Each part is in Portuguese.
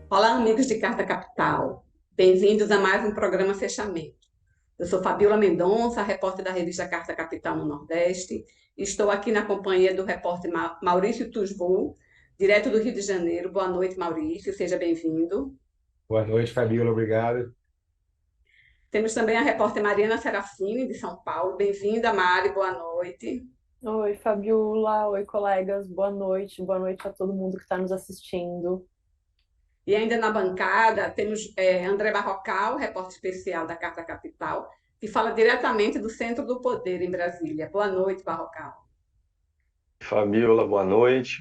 Olá, amigos de Carta Capital. Bem-vindos a mais um programa Fechamento. Eu sou Fabiola Mendonça, repórter da revista Carta Capital no Nordeste. Estou aqui na companhia do repórter Maurício Tuzvou, direto do Rio de Janeiro. Boa noite, Maurício, seja bem-vindo. Boa noite, Fabiola, obrigado. Temos também a repórter Mariana Serafini, de São Paulo. Bem-vinda, Mari, boa noite. Oi, Fabiola. Oi, colegas. Boa noite. Boa noite a todo mundo que está nos assistindo. E ainda na bancada temos André Barrocal, repórter especial da Carta Capital, que fala diretamente do Centro do Poder em Brasília. Boa noite, Barrocal. Fabiola, boa noite,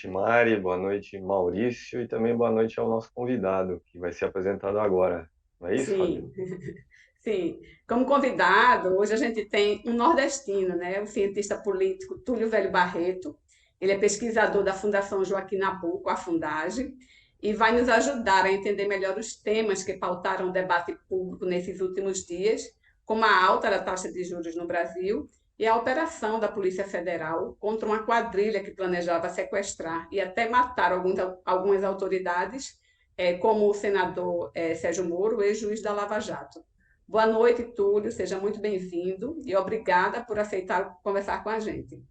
Mari, boa noite, Maurício, e também boa noite ao nosso convidado, que vai ser apresentado agora. Não é isso, Fabiola? Sim, sim. Como convidado, hoje a gente tem um nordestino, né? O cientista político Túlio Velho Barreto. Ele é pesquisador da Fundação Joaquim Nabuco, a Fundagem, e vai nos ajudar a entender melhor os temas que pautaram o debate público nesses últimos dias, como a alta da taxa de juros no Brasil e a operação da Polícia Federal contra uma quadrilha que planejava sequestrar e até matar algumas autoridades como o senador Sérgio Moro, ex-juiz da Lava Jato. Boa noite, Túlio, seja muito bem-vindo e obrigada por aceitar conversar com a gente.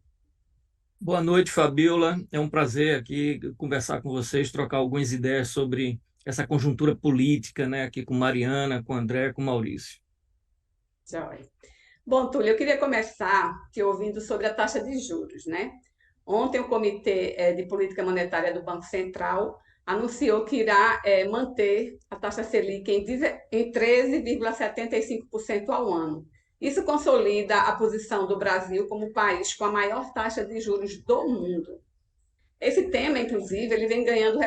Boa noite, Fabiola. É um prazer aqui conversar com vocês, trocar algumas ideias sobre essa conjuntura política, né, aqui com Mariana, com André, com Maurício. Joia. Bom, Túlio, eu queria começar te ouvindo sobre a taxa de juros, né? Ontem o Comitê de Política Monetária do Banco Central anunciou que irá manter a taxa Selic em 13,75% ao ano. Isso consolida a posição do Brasil como o país com a maior taxa de juros do mundo. Esse tema, inclusive, ele vem ganhando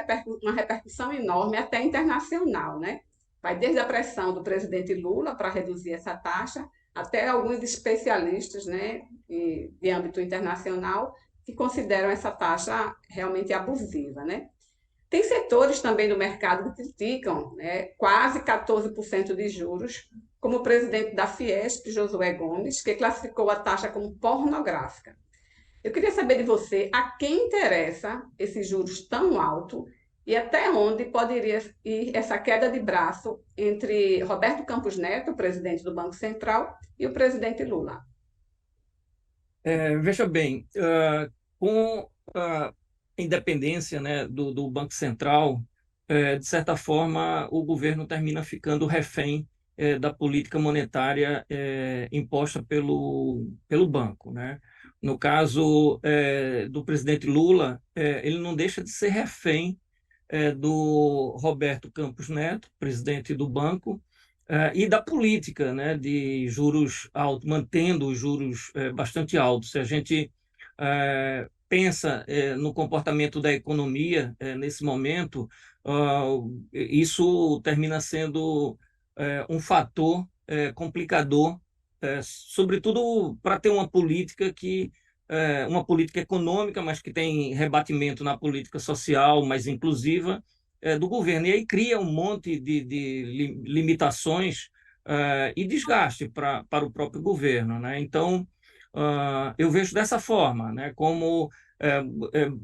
uma repercussão enorme até internacional, né? Vai desde a pressão do presidente Lula para reduzir essa taxa, até alguns especialistas, né, de âmbito internacional, que consideram essa taxa realmente abusiva, né? Tem setores também do mercado que criticam, né, quase 14% de juros, como o presidente da Fiesp, Josué Gomes, que classificou a taxa como pornográfica. Eu queria saber de você a quem interessa esses juros tão altos e até onde poderia ir essa queda de braço entre Roberto Campos Neto, presidente do Banco Central, e o presidente Lula. Veja bem, com a independência, né, do Banco Central, de certa forma, o governo termina ficando refém da política monetária imposta pelo banco, né? No caso do presidente Lula, ele não deixa de ser refém do Roberto Campos Neto, presidente do banco, e da política, né, de juros altos, mantendo os juros bastante altos. Se a gente pensa no comportamento da economia nesse momento, isso termina sendo um fator complicador, sobretudo para ter uma política econômica, mas que tem rebatimento na política social mais inclusiva do governo. E aí cria um monte de limitações e desgaste para o próprio governo, né? Então, eu vejo dessa forma, né? Como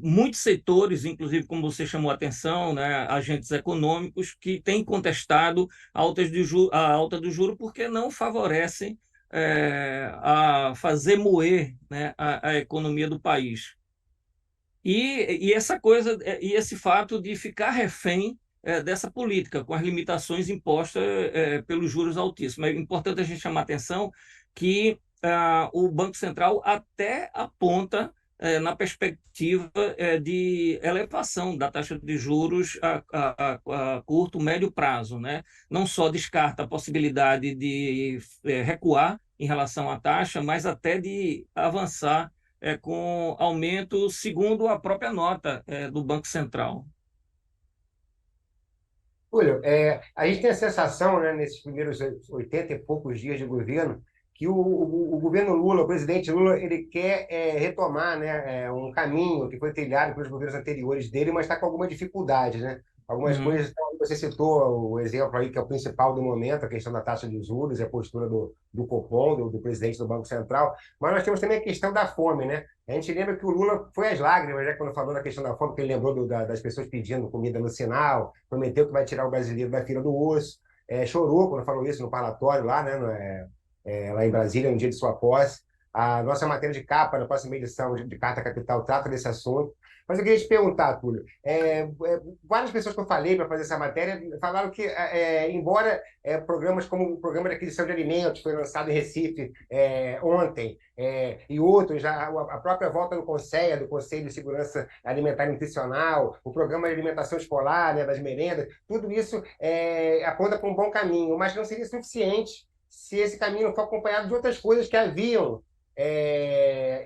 muitos setores, inclusive como você chamou a atenção, né? Agentes econômicos que têm contestado a alta do juro porque não favorecem a fazer moer, né, a economia do país. E essa coisa, e esse fato de ficar refém dessa política, com as limitações impostas pelos juros altíssimos. É importante a gente chamar a atenção que o Banco Central até aponta na perspectiva de elevação da taxa de juros a curto, médio prazo, né? Não só descarta a possibilidade de recuar em relação à taxa, mas até de avançar com aumento segundo a própria nota do Banco Central. Olha, a gente tem a sensação, né, nesses primeiros 80 e poucos dias de governo, que o governo Lula, o presidente Lula, ele quer retomar, né, um caminho que foi trilhado pelos governos anteriores dele, mas está com alguma dificuldade, né? Algumas Uhum. coisas estão Você citou o exemplo aí que é o principal do momento, a questão da taxa de juros e a postura do Copom, do presidente do Banco Central, mas nós temos também a questão da fome, né? A gente lembra que o Lula foi às lágrimas, né, quando falou da questão da fome, que ele lembrou das pessoas pedindo comida no sinal, prometeu que vai tirar o brasileiro da fila do osso, chorou quando falou isso no parlatório lá, né, lá em Brasília, no dia de sua posse. A nossa matéria de capa, na próxima edição de Carta Capital, trata desse assunto. Mas eu queria te perguntar, Túlio, várias pessoas que eu falei para fazer essa matéria falaram que, embora programas como o Programa de Aquisição de Alimentos, foi lançado em Recife ontem, e outros, a própria volta no CONSEA, do Conselho de Segurança Alimentar e Nutricional, o Programa de Alimentação Escolar, né, das merendas, tudo isso aponta para um bom caminho, mas não seria suficiente se esse caminho não for acompanhado de outras coisas que haviam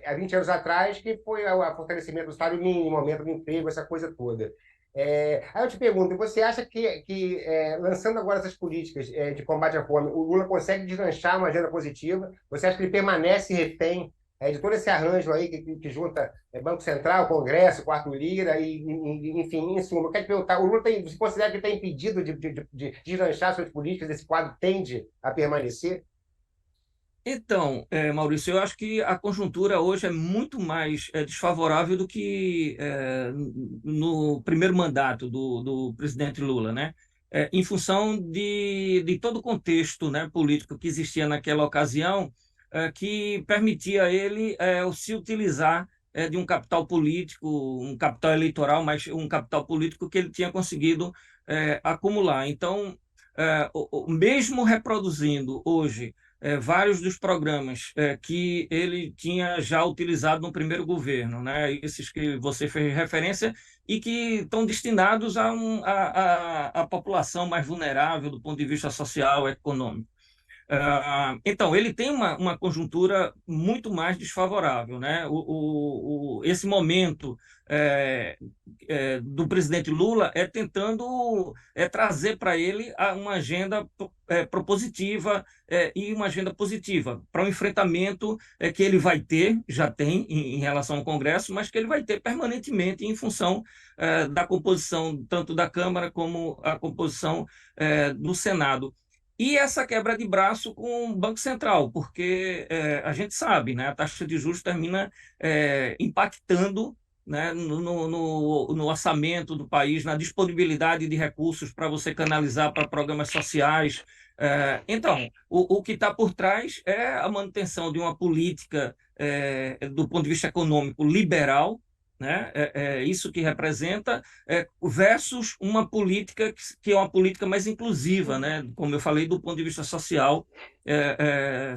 há 20 anos atrás, que foi o fortalecimento do salário mínimo, aumento do emprego, essa coisa toda. Aí eu te pergunto, você acha que lançando agora essas políticas de combate à fome, o Lula consegue deslanchar uma agenda positiva? Você acha que ele permanece refém de todo esse arranjo aí que junta Banco Central, Congresso, Quarto Lira, enfim, em suma, eu quero te perguntar, o Lula você considera que está impedido de deslanchar suas políticas, esse quadro tende a permanecer? Então, Maurício, eu acho que a conjuntura hoje é muito mais desfavorável do que no primeiro mandato do presidente Lula, né? Em função de todo o contexto, né, político que existia naquela ocasião, que permitia a ele se utilizar de um capital político, um capital eleitoral, mas um capital político que ele tinha conseguido acumular. Então, mesmo reproduzindo hoje vários dos programas que ele tinha já utilizado no primeiro governo, né? Esses que você fez referência e que estão destinados a população mais vulnerável do ponto de vista social e econômico. Então, ele tem uma conjuntura muito mais desfavorável, né? Esse momento do presidente Lula tentando trazer para ele uma agenda propositiva e uma agenda positiva para o enfrentamento que ele vai ter, já tem em relação ao Congresso, mas que ele vai ter permanentemente em função da composição tanto da Câmara como a composição do Senado. E essa quebra de braço com o Banco Central, porque a gente sabe, né, a taxa de juros termina impactando, né, no orçamento do país, na disponibilidade de recursos para você canalizar para programas sociais. Então, o que está por trás é a manutenção de uma política, do ponto de vista econômico, liberal, né? Isso que representa, versus uma política que é uma política mais inclusiva, né? Como eu falei, do ponto de vista social,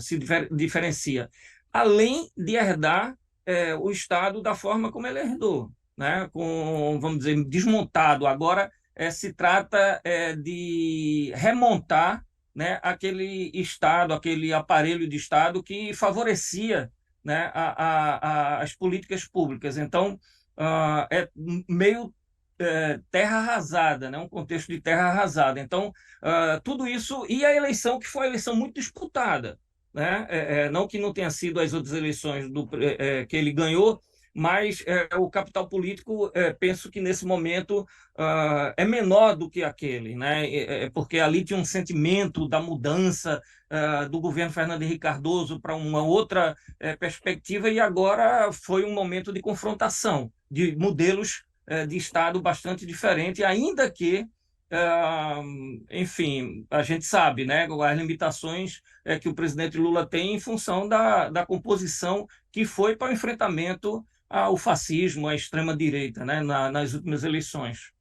se diferencia. Além de herdar o Estado da forma como ele herdou, né? Vamos dizer, desmontado. Agora se trata de remontar, né, aquele Estado, aquele aparelho de Estado que favorecia, né, as políticas públicas. Então, é meio terra arrasada, né? Um contexto de terra arrasada. Então, tudo isso, e a eleição, que foi uma eleição muito disputada, né? Não que não tenha sido as outras eleições que ele ganhou, mas o capital político, penso que nesse momento é menor do que aquele, né? Porque ali tinha um sentimento da mudança do governo Fernando Henrique Cardoso para uma outra perspectiva, e agora foi um momento de confrontação de modelos de Estado bastante diferente, ainda que, enfim, a gente sabe, né, as limitações que o presidente Lula tem em função da composição que foi para o enfrentamento ao fascismo, à extrema-direita, né, nas últimas eleições.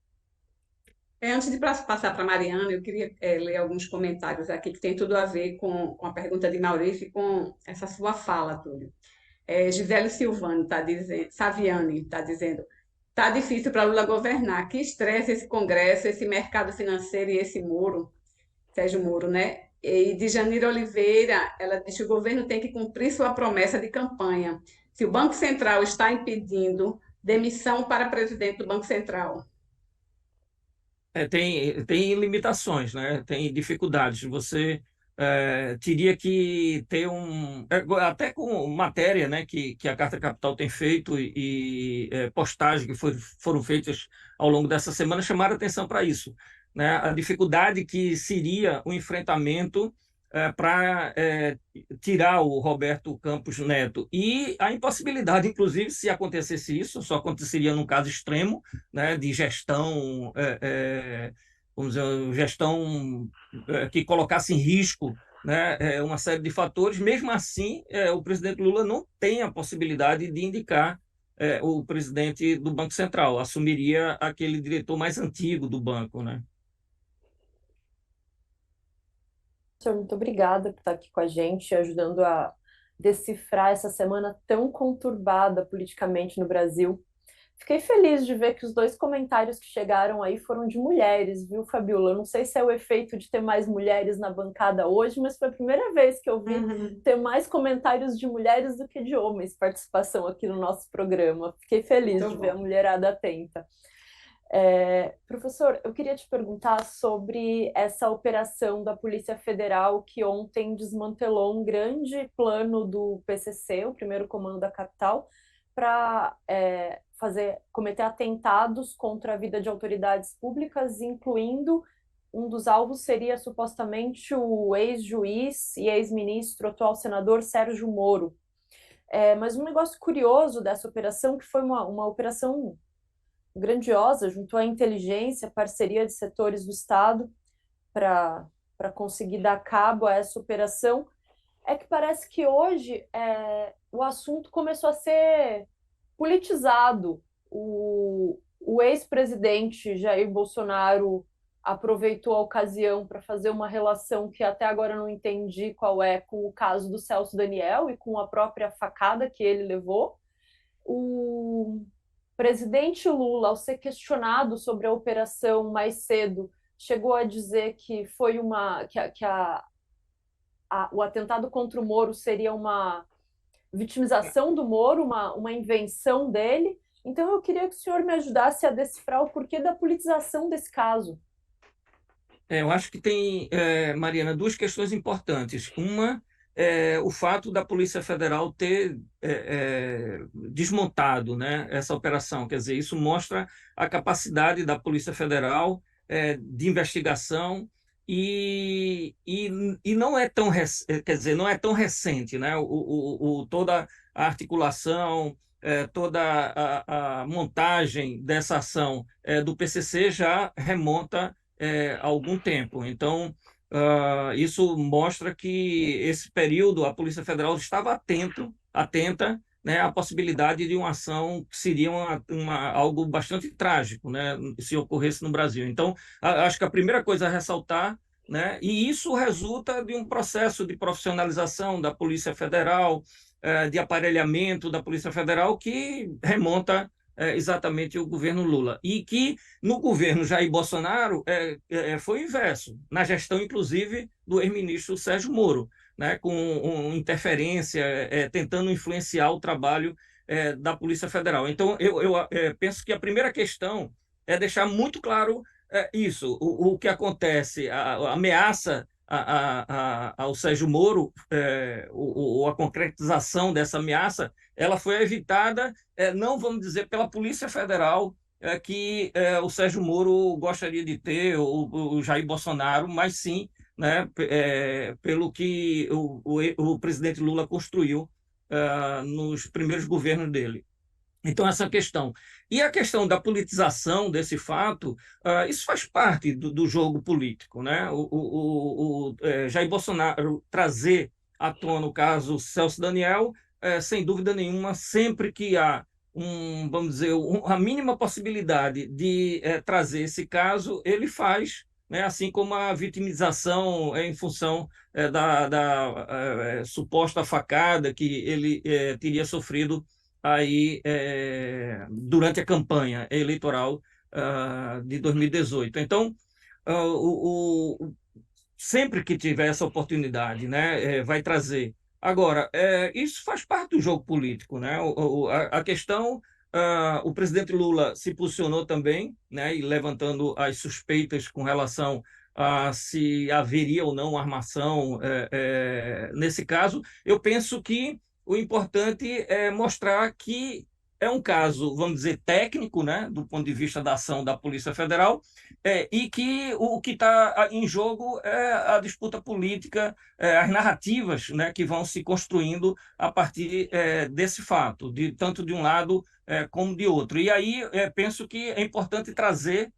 Antes de passar para a Mariana, eu queria ler alguns comentários aqui que tem tudo a ver com a pergunta de Maurício e com essa sua fala, Túlio. Gisele Silvani Saviani está dizendo: tá difícil para Lula governar, que estresse esse Congresso, esse mercado financeiro e esse Moro, Sérgio Moro, né? E de Janira Oliveira, ela diz que o governo tem que cumprir sua promessa de campanha. Se o Banco Central está impedindo demissão para presidente do Banco Central. Tem limitações, né? Tem dificuldades. Você teria que ter até com matéria, né, que a Carta Capital tem feito e postagens que foram feitas ao longo dessa semana chamaram atenção para isso, né, a dificuldade que seria o enfrentamento para tirar o Roberto Campos Neto e a impossibilidade, inclusive, se acontecesse isso, só aconteceria num caso extremo, né, de gestão, vamos dizer, gestão que colocasse em risco, né, uma série de fatores. Mesmo assim, o presidente Lula não tem a possibilidade de indicar o presidente do Banco Central, assumiria aquele diretor mais antigo do banco, né? Senhor, muito obrigada por estar aqui com a gente, ajudando a decifrar essa semana tão conturbada politicamente no Brasil. Fiquei feliz de ver que os dois comentários que chegaram aí foram de mulheres, viu, Fabiola? Eu não sei se é o efeito de ter mais mulheres na bancada hoje, mas foi a primeira vez que eu vi ter mais comentários de mulheres do que de homens participação aqui no nosso programa. Fiquei feliz de ver a mulherada atenta. Professor, eu queria te perguntar sobre essa operação da Polícia Federal que ontem desmantelou um grande plano do PCC, o primeiro comando da capital, para cometer atentados contra a vida de autoridades públicas, incluindo um dos alvos seria supostamente o ex-juiz e ex-ministro, atual senador Sérgio Moro. Mas um negócio curioso dessa operação, que foi uma operação grandiosa, juntou a inteligência, a parceria de setores do Estado para conseguir dar cabo a essa operação, é que parece que hoje o assunto começou a ser politizado. O ex-presidente Jair Bolsonaro aproveitou a ocasião para fazer uma relação que até agora eu não entendi qual é, com o caso do Celso Daniel e com a própria facada que ele levou. O presidente Lula, ao ser questionado sobre a operação mais cedo, chegou a dizer que foi o atentado contra o Moro seria uma vitimização do Moro, uma invenção dele. Então eu queria que o senhor me ajudasse a decifrar o porquê da politização desse caso. Eu acho que tem, Mariana, duas questões importantes. Uma é o fato da Polícia Federal ter desmontado, né, essa operação. Quer dizer, isso mostra a capacidade da Polícia Federal de investigação e não é tão, quer dizer, não é tão recente, né? Toda a articulação, toda a montagem dessa ação do PCC já remonta há algum tempo. Então, isso mostra que esse período a Polícia Federal estava atenta, né, à possibilidade de uma ação que seria algo bastante trágico, né, se ocorresse no Brasil. Então, acho que a primeira coisa a ressaltar, né, e isso resulta de um processo de profissionalização da Polícia Federal, de aparelhamento da Polícia Federal que remonta exatamente o governo Lula. E que no governo Jair Bolsonaro foi o inverso, na gestão, inclusive, do ex-ministro Sérgio Moro, né, com interferência, tentando influenciar o trabalho da Polícia Federal. Então, eu penso que a primeira questão é deixar muito claro isso, o que acontece, a ameaça ao Sérgio Moro, a concretização dessa ameaça, ela foi evitada, não vamos dizer pela Polícia Federal, que o Sérgio Moro gostaria de ter, o Jair Bolsonaro, mas sim, né, pelo que o presidente Lula construiu nos primeiros governos dele. Então, essa questão. E a questão da politização desse fato, isso faz parte do jogo político, né? O Jair Bolsonaro trazer à tona o caso Celso Daniel, sem dúvida nenhuma, sempre que há vamos dizer, a mínima possibilidade de trazer esse caso, ele faz, né? Assim como a vitimização em função da suposta facada que ele teria sofrido aí durante a campanha eleitoral de 2018. Então, sempre que tiver essa oportunidade, né, vai trazer. Agora, isso faz parte do jogo político, né? A questão, o presidente Lula se posicionou também, né, e levantando as suspeitas com relação se haveria ou não armação nesse caso. Eu penso que o importante é mostrar que é um caso, vamos dizer, técnico, né, do ponto de vista da ação da Polícia Federal, e que o que está em jogo é a disputa política, as narrativas, né, que vão se construindo a partir desse fato, tanto de um lado como de outro. E aí penso que é importante trazer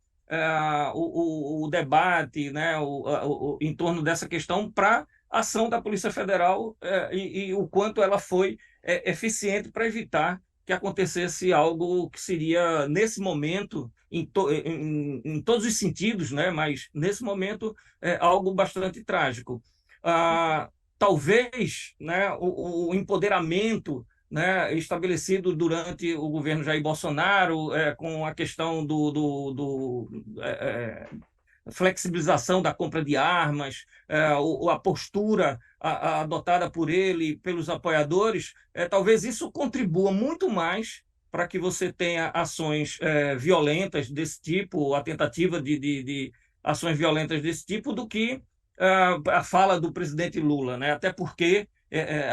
o debate, né, em torno dessa questão para a ação da Polícia Federal e o quanto ela foi eficiente para evitar que acontecesse algo que seria, nesse momento, em todos os sentidos, né, mas nesse momento, algo bastante trágico. Talvez, né, o empoderamento, né, estabelecido durante o governo Jair Bolsonaro, com a questão flexibilização da compra de armas, a postura adotada por ele, pelos apoiadores, talvez isso contribua muito mais para que você tenha ações violentas desse tipo, a tentativa de ações violentas desse tipo, do que a fala do presidente Lula, né? Até porque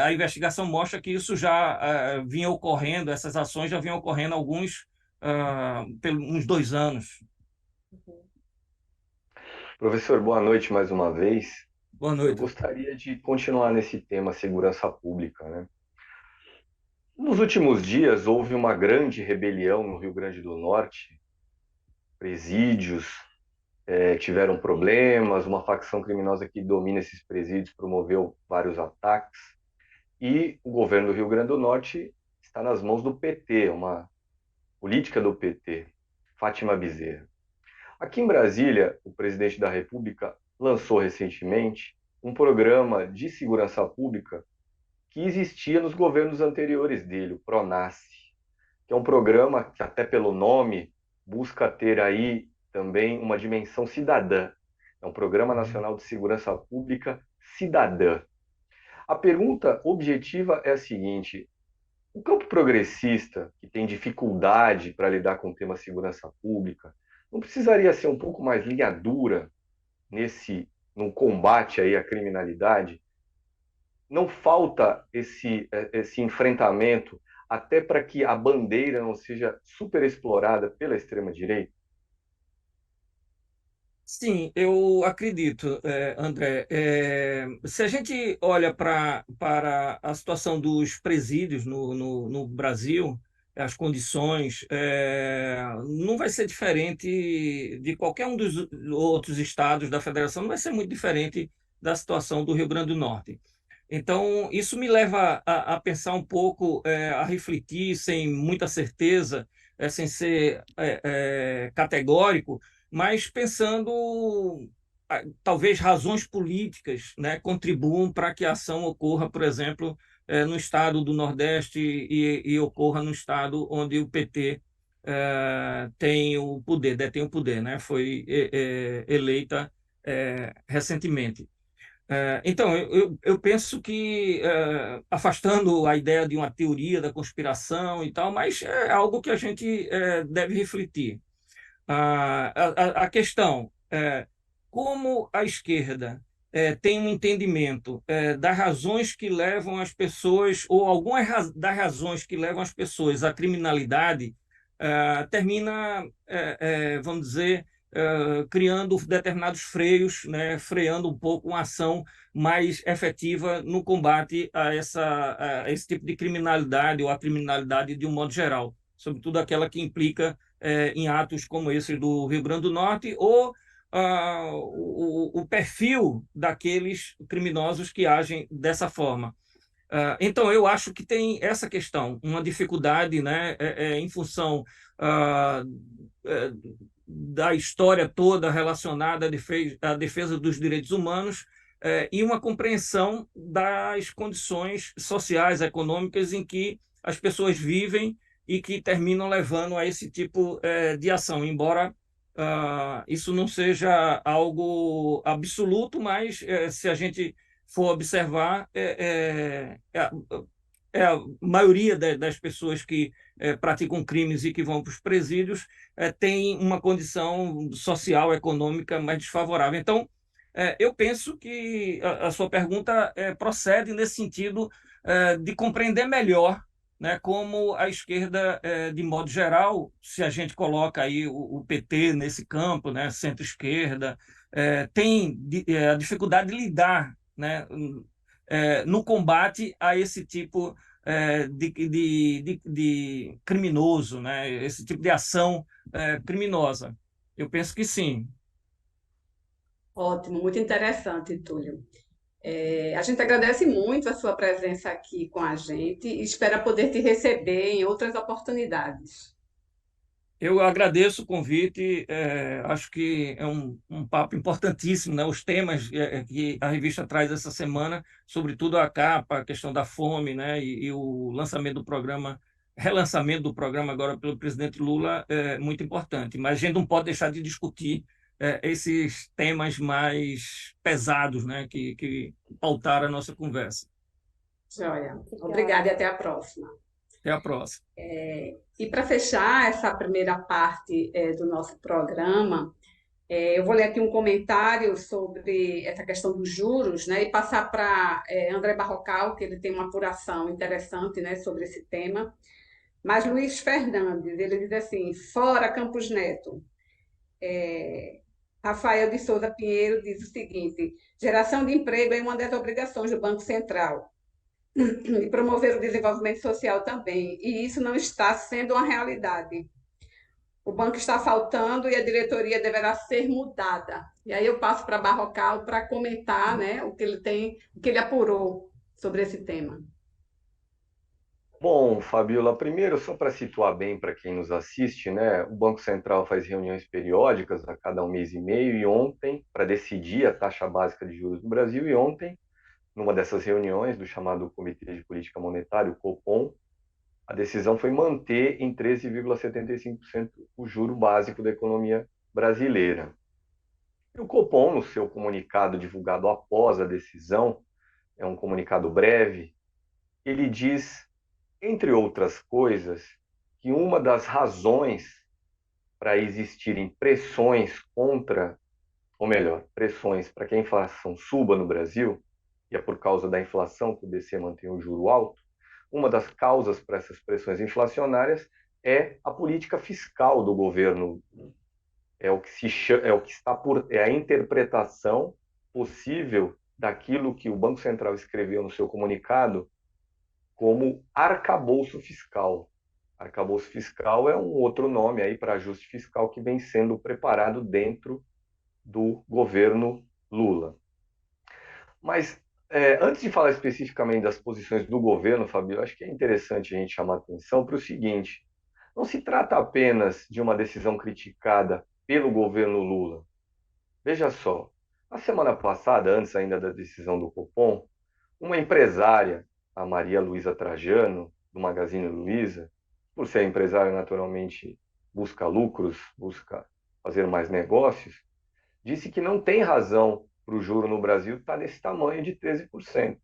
a investigação mostra que isso já vinha ocorrendo, essas ações já vinham ocorrendo há uns 2 anos. Professor, boa noite mais uma vez. Boa Eu noite. gostaria de continuar nesse tema segurança pública, né? Nos últimos dias houve uma grande rebelião no Rio Grande do Norte. Presídios tiveram problemas, uma facção criminosa que domina esses presídios promoveu vários ataques. E o governo do Rio Grande do Norte está nas mãos do PT, uma política do PT, Fátima Bezerra. Aqui em Brasília, o presidente da República lançou recentemente um programa de segurança pública que existia nos governos anteriores dele, o PRONASSE, que é um programa que, até pelo nome, busca ter aí também uma dimensão cidadã. É um Programa Nacional de Segurança Pública Cidadã. A pergunta objetiva é a seguinte: o campo progressista, que tem dificuldade para lidar com o tema segurança pública, não precisaria ser um pouco mais linha dura no combate aí à criminalidade? Não falta esse enfrentamento até para que a bandeira não seja superexplorada pela extrema-direita? Sim, eu acredito, André. Se a gente olha para a situação dos presídios no Brasil, as condições, não vai ser diferente de qualquer um dos outros estados da federação, não vai ser muito diferente da situação do Rio Grande do Norte. Então, isso me leva a pensar um pouco, a refletir sem muita certeza, sem ser categórico, mas pensando, talvez razões políticas, né, contribuam para que a ação ocorra, por exemplo, no estado do Nordeste e ocorra no estado onde o PT tem o poder, detém o poder, né, foi eleita recentemente. Então, eu penso que, afastando a ideia de uma teoria da conspiração e tal, mas é algo que a gente deve refletir. A questão é como a esquerda tem um entendimento das razões que levam as pessoas, ou das razões que levam as pessoas à criminalidade, termina, vamos dizer, criando determinados freios, né, freando um pouco uma ação mais efetiva no combate a esse tipo de criminalidade, ou a criminalidade de um modo geral, sobretudo aquela que implica em atos como esse do Rio Grande do Norte, ou o perfil daqueles criminosos que agem dessa forma. Então, eu acho que tem essa questão, uma dificuldade, né, em função é, da história toda relacionada à defesa dos direitos humanos, e uma compreensão das condições sociais, econômicas em que as pessoas vivem e que terminam levando a esse tipo de ação, embora isso não seja algo absoluto, mas se a gente for observar, a maioria das pessoas que praticam crimes e que vão para os presídios tem uma condição social, econômica mais desfavorável. Então, eu penso que a sua pergunta procede nesse sentido de compreender melhor, né, como a esquerda, de modo geral, se a gente coloca aí o PT nesse campo, né, centro-esquerda, tem a dificuldade de lidar, né, no combate a esse tipo de criminoso, né, esse tipo de ação criminosa. Eu penso que sim. Ótimo, muito interessante, Túlio. A gente agradece muito a sua presença aqui com a gente e espera poder te receber em outras oportunidades. Eu agradeço o convite, acho que é um papo importantíssimo, né? Os temas que a revista traz essa semana, sobretudo a capa, a questão da fome, né? E o lançamento do programa, relançamento do programa agora pelo presidente Lula é muito importante. Mas a gente não pode deixar de discutir esses temas mais pesados, né? Que pautaram a nossa conversa. Joia. Obrigada e Obrigada. até a próxima. Até a próxima. E para fechar essa primeira parte do nosso programa, eu vou ler aqui um comentário sobre essa questão dos juros, né, e passar para André Barrocal, que ele tem uma apuração interessante, né, sobre esse tema. Mas Luiz Fernandes, ele diz assim: fora Campos Neto. Rafael de Souza Pinheiro diz o seguinte: geração de emprego é uma das obrigações do Banco Central e promover o desenvolvimento social também, e isso não está sendo uma realidade. O banco está faltando e a diretoria deverá ser mudada. E aí eu passo para Barrocal para comentar, né, o que ele tem, o que ele apurou sobre esse tema. Bom, Fabiola, primeiro, só para situar bem para quem nos assiste, né, o Banco Central faz reuniões periódicas a cada um mês e meio, e ontem, para decidir a taxa básica de juros no Brasil, e ontem, numa dessas reuniões do chamado Comitê de Política Monetária, o Copom, a decisão foi manter em 13,75% o juro básico da economia brasileira. E o Copom, no seu comunicado divulgado após a decisão, é um comunicado breve, ele diz, entre outras coisas, que uma das razões para existirem pressões contra, ou melhor, pressões para que a inflação suba no Brasil, e é por causa da inflação que o BC mantém o juro alto, uma das causas para essas pressões inflacionárias é a política fiscal do governo. É a interpretação possível daquilo que o Banco Central escreveu no seu comunicado como arcabouço fiscal. Arcabouço fiscal é um outro nome aí para ajuste fiscal que vem sendo preparado dentro do governo Lula. Mas antes de falar especificamente das posições do governo, Fabio, acho que é interessante a gente chamar a atenção para o seguinte: não se trata apenas de uma decisão criticada pelo governo Lula. Veja só, na semana passada, antes ainda da decisão do Copom, uma empresária, a Maria Luísa Trajano, do Magazine Luiza, por ser empresária, naturalmente busca lucros, busca fazer mais negócios, disse que não tem razão para o juro no Brasil estar nesse tamanho de 13%,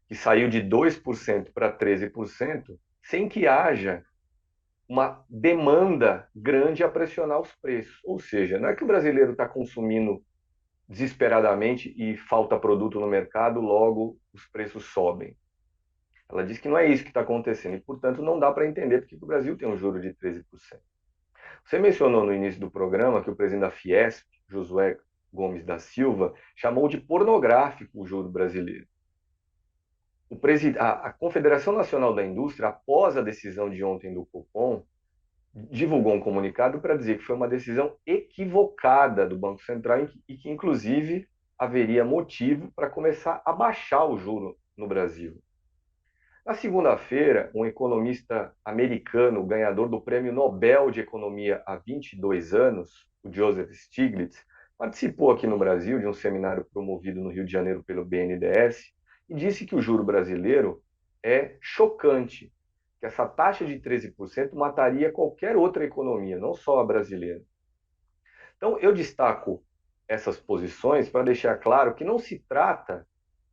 que saiu de 2% para 13%, sem que haja uma demanda grande a pressionar os preços. Ou seja, não é que o brasileiro está consumindo desesperadamente e falta produto no mercado, logo os preços sobem. Ela diz que não é isso que está acontecendo e, portanto, não dá para entender porque o Brasil tem um juro de 13%. Você mencionou no início do programa que o presidente da Fiesp, Josué Gomes da Silva, chamou de pornográfico o juro brasileiro. A Confederação Nacional da Indústria, após a decisão de ontem do Copom, divulgou um comunicado para dizer que foi uma decisão equivocada do Banco Central e que, inclusive, haveria motivo para começar a baixar o juro no Brasil. Na segunda-feira, um economista americano, ganhador do Prêmio Nobel de Economia há 22 anos, o Joseph Stiglitz, participou aqui no Brasil de um seminário promovido no Rio de Janeiro pelo BNDES e disse que o juro brasileiro é chocante, que essa taxa de 13% mataria qualquer outra economia, não só a brasileira. Então, eu destaco essas posições para deixar claro que não se trata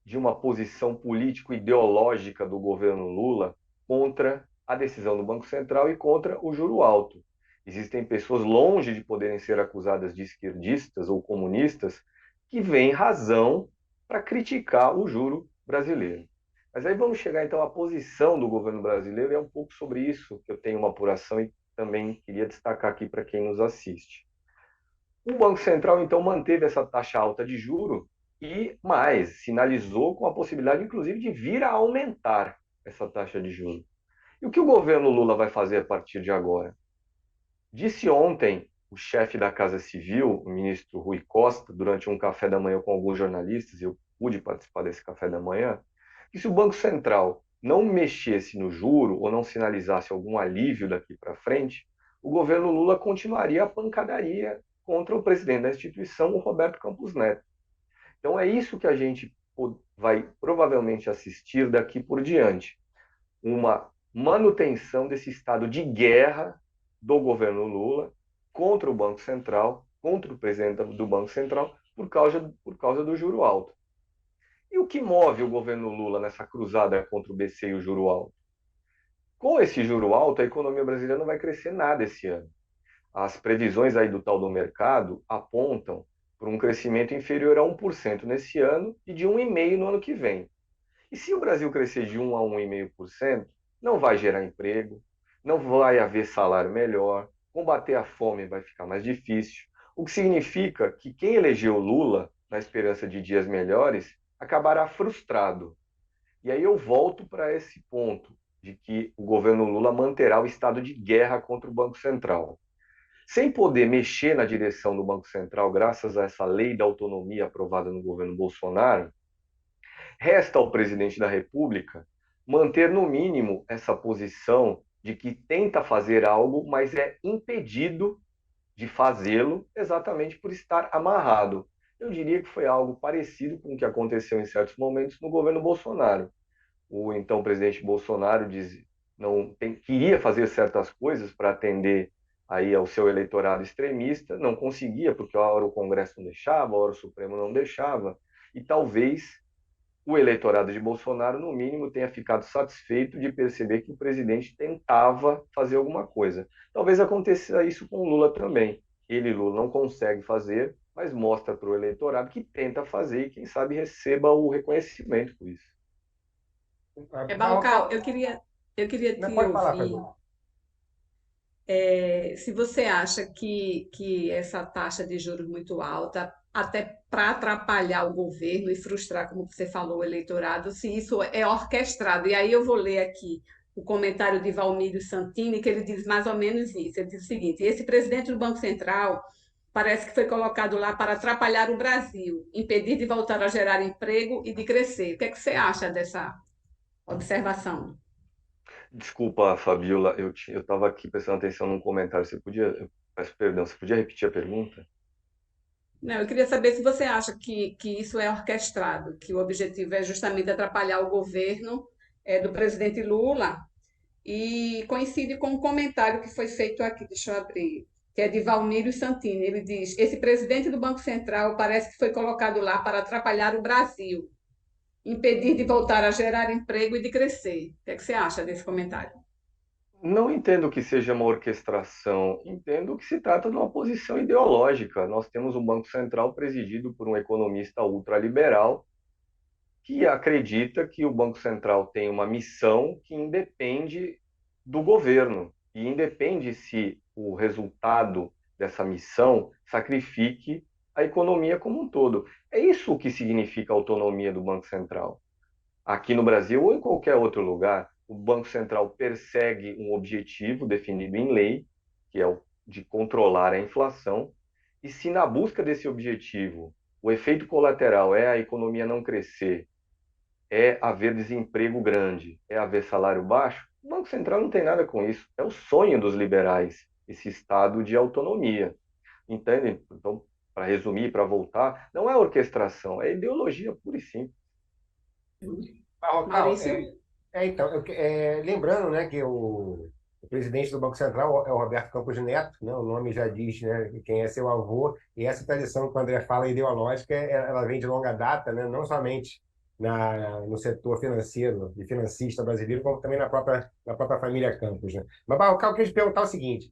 de uma posição político-ideológica do governo Lula contra a decisão do Banco Central e contra o juro alto. Existem pessoas longe de poderem ser acusadas de esquerdistas ou comunistas que veem razão para criticar o juro brasileiro. Mas aí vamos chegar então à posição do governo brasileiro, e é um pouco sobre isso que eu tenho uma apuração e também queria destacar aqui para quem nos assiste. O Banco Central então manteve essa taxa alta de juro e mais, sinalizou com a possibilidade inclusive de vir a aumentar essa taxa de juros. E o que o governo Lula vai fazer a partir de agora? Disse ontem o chefe da Casa Civil, o ministro Rui Costa, durante um café da manhã com alguns jornalistas, e eu pude participar desse café da manhã, que se o Banco Central não mexesse no juro ou não sinalizasse algum alívio daqui para frente, o governo Lula continuaria a pancadaria contra o presidente da instituição, o Roberto Campos Neto. Então é isso que a gente vai provavelmente assistir daqui por diante. Uma manutenção desse estado de guerra do governo Lula contra o Banco Central, contra o presidente do Banco Central, por causa do juro alto. E o que move o governo Lula nessa cruzada contra o BC e o juro alto? Com esse juro alto, a economia brasileira não vai crescer nada esse ano. As previsões aí do tal do mercado apontam para um crescimento inferior a 1% nesse ano e de 1,5% no ano que vem. E se o Brasil crescer de 1 a 1,5%, não vai gerar emprego, não vai haver salário melhor, combater a fome vai ficar mais difícil, o que significa que quem elegeu Lula, na esperança de dias melhores, acabará frustrado. E aí eu volto para esse ponto de que o governo Lula manterá o estado de guerra contra o Banco Central. Sem poder mexer na direção do Banco Central, graças a essa lei da autonomia aprovada no governo Bolsonaro, resta ao presidente da República manter, no mínimo, essa posição de que tenta fazer algo, mas é impedido de fazê-lo exatamente por estar amarrado. Eu diria que foi algo parecido com o que aconteceu em certos momentos no governo Bolsonaro. O então presidente Bolsonaro queria fazer certas coisas para atender aí ao seu eleitorado extremista, não conseguia, porque a hora o Congresso não deixava, a hora o Supremo não deixava, e talvez o eleitorado de Bolsonaro, no mínimo, tenha ficado satisfeito de perceber que o presidente tentava fazer alguma coisa. Talvez aconteça isso com o Lula também. Ele, Lula, não consegue fazer, mas mostra para o eleitorado que tenta fazer e, quem sabe, receba o reconhecimento por isso. Balcão, eu queria te Pode falar, ouvir. Fabio. Se você acha que essa taxa de juros muito alta, até para atrapalhar o governo e frustrar, como você falou, o eleitorado, se isso é orquestrado. E aí eu vou ler aqui o comentário de Valmírio Santini, que ele diz mais ou menos isso. Ele diz o seguinte: esse presidente do Banco Central parece que foi colocado lá para atrapalhar o Brasil, impedir de voltar a gerar emprego e de crescer. O que é que você acha dessa observação? Desculpa, Fabiola, eu estava aqui prestando atenção num comentário. Peço perdão, você podia repetir a pergunta? Não, eu queria saber se você acha que isso é orquestrado, que o objetivo é justamente atrapalhar o governo do presidente Lula, e coincide com um comentário que foi feito aqui, deixa eu abrir, que é de Valmírio Santini. Ele diz: esse presidente do Banco Central parece que foi colocado lá para atrapalhar o Brasil, impedir de voltar a gerar emprego e de crescer. O que é que você acha desse comentário? Não entendo que seja uma orquestração, entendo que se trata de uma posição ideológica. Nós temos um Banco Central presidido por um economista ultraliberal que acredita que o Banco Central tem uma missão que independe do governo e independe se o resultado dessa missão sacrifique a economia como um todo. É isso o que significa a autonomia do Banco Central. Aqui no Brasil ou em qualquer outro lugar, o Banco Central persegue um objetivo definido em lei, que é o de controlar a inflação, e se na busca desse objetivo o efeito colateral é a economia não crescer, é haver desemprego grande, é haver salário baixo, o Banco Central não tem nada com isso. É o sonho dos liberais, esse estado de autonomia. Entendem? Então, para resumir, para voltar, não é orquestração, é ideologia pura e simples. Barrocal, Maurício? então, lembrando, né, que o presidente do Banco Central é o Roberto Campos Neto, né, o nome já diz, né, quem é seu avô, e essa tradição que o André fala ideológica, ela vem de longa data, né, não somente no setor financeiro e financista brasileiro, como também na própria família Campos, né? Mas, Barrocal, eu queria te perguntar o seguinte,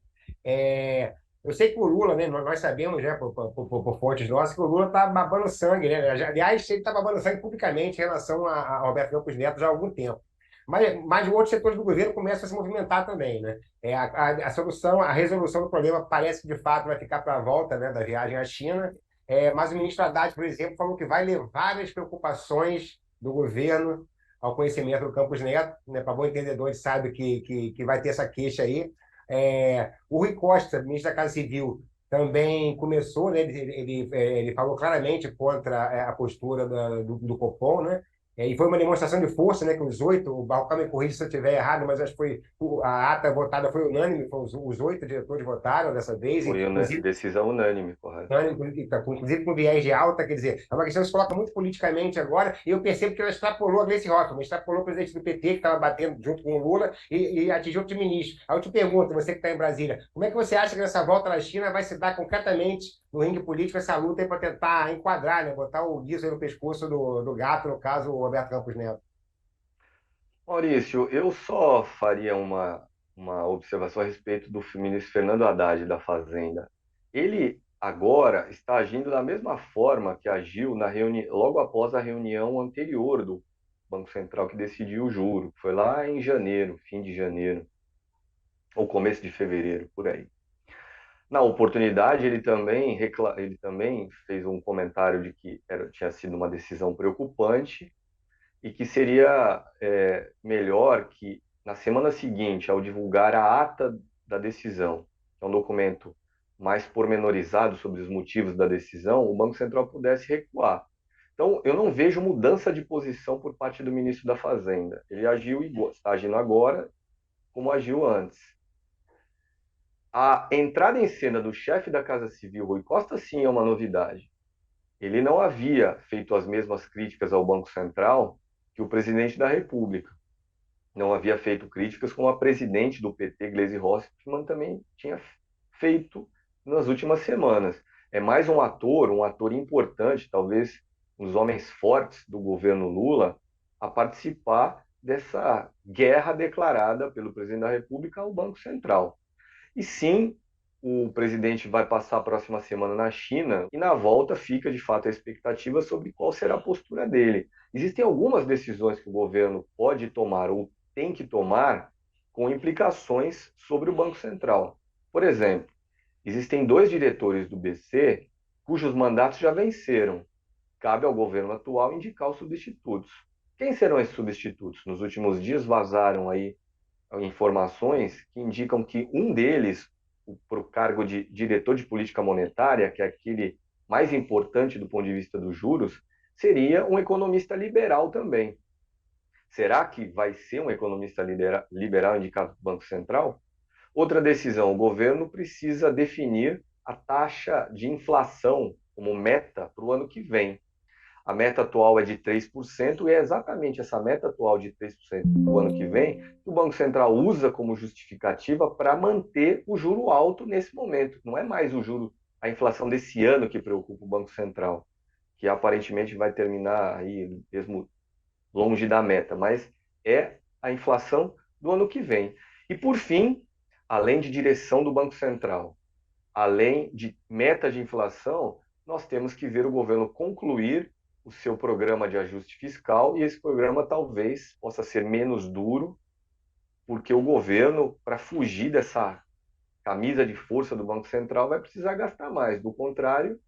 eu sei que o Lula, né, nós sabemos, né, por fontes nossas, que o Lula está babando sangue, né? Aliás, ele está babando sangue publicamente em relação a Roberto Campos Neto já há algum tempo. Mas outros setores do governo começam a se movimentar também, né? A solução, a resolução do problema parece que, de fato, vai ficar para a volta, né, da viagem à China. Mas o ministro Haddad, por exemplo, falou que vai levar as preocupações do governo ao conhecimento do Campos Neto, né? Para bom entendedor, ele sabe que vai ter essa queixa aí. O Rui Costa, ministro da Casa Civil, também começou, né? Ele falou claramente contra a postura do Copom, né? E foi uma demonstração de força, né? Que os 8, o Barrocal me corrige se eu estiver errado, mas acho que a ata votada foi unânime, os 8 diretores votaram dessa vez, Foi uma inclusive decisão unânime, correto? inclusive com viés de alta, quer dizer, é uma questão que se coloca muito politicamente agora, e eu percebo que ela extrapolou a Gleice Hoffmann, extrapolou o presidente do PT, que estava batendo junto com o Lula, e atingiu outros ministros. Aí eu te pergunto, você que está em Brasília, como é que você acha que essa volta na China vai se dar concretamente no ringue político, essa luta para tentar enquadrar, né, botar o guiso no pescoço do gato, no caso, o Roberto Campos Neto? Maurício, eu só faria uma observação a respeito do ministro Fernando Haddad da Fazenda. Ele agora está agindo da mesma forma que agiu logo após a reunião anterior do Banco Central que decidiu o juro. Foi lá em janeiro, fim de janeiro, ou começo de fevereiro, por aí. Na oportunidade, ele também fez um comentário de que tinha sido uma decisão preocupante e que seria melhor que, na semana seguinte, ao divulgar a ata da decisão, que é um documento mais pormenorizado sobre os motivos da decisão, o Banco Central pudesse recuar. Então, eu não vejo mudança de posição por parte do ministro da Fazenda. Ele está agindo agora como agiu antes. A entrada em cena do chefe da Casa Civil, Rui Costa, sim, é uma novidade. Ele não havia feito as mesmas críticas ao Banco Central que o presidente da República. Não havia feito críticas como a presidente do PT, Gleisi Hoffmann, também tinha feito nas últimas semanas. É mais um ator importante, talvez um dos homens fortes do governo Lula, a participar dessa guerra declarada pelo presidente da República ao Banco Central. E sim, o presidente vai passar a próxima semana na China e na volta fica, de fato, a expectativa sobre qual será a postura dele. Existem algumas decisões que o governo pode tomar ou tem que tomar com implicações sobre o Banco Central. Por exemplo, existem 2 diretores do BC cujos mandatos já venceram. Cabe ao governo atual indicar os substitutos. Quem serão esses substitutos? Nos últimos dias vazaram aí informações que indicam que um deles, para o cargo de diretor de política monetária, que é aquele mais importante do ponto de vista dos juros, seria um economista liberal também. Será que vai ser um economista liberal indicado pelo Banco Central? Outra decisão, o governo precisa definir a taxa de inflação como meta para o ano que vem. A meta atual é de 3%, e é exatamente essa meta atual de 3% para o ano que vem que o Banco Central usa como justificativa para manter o juro alto nesse momento. Não é mais a inflação desse ano que preocupa o Banco Central, que aparentemente vai terminar aí mesmo longe da meta, mas é a inflação do ano que vem. E, por fim, além de direção do Banco Central, além de meta de inflação, nós temos que ver o governo concluir o seu programa de ajuste fiscal, e esse programa talvez possa ser menos duro, porque o governo, para fugir dessa camisa de força do Banco Central, vai precisar gastar mais. Do contrário,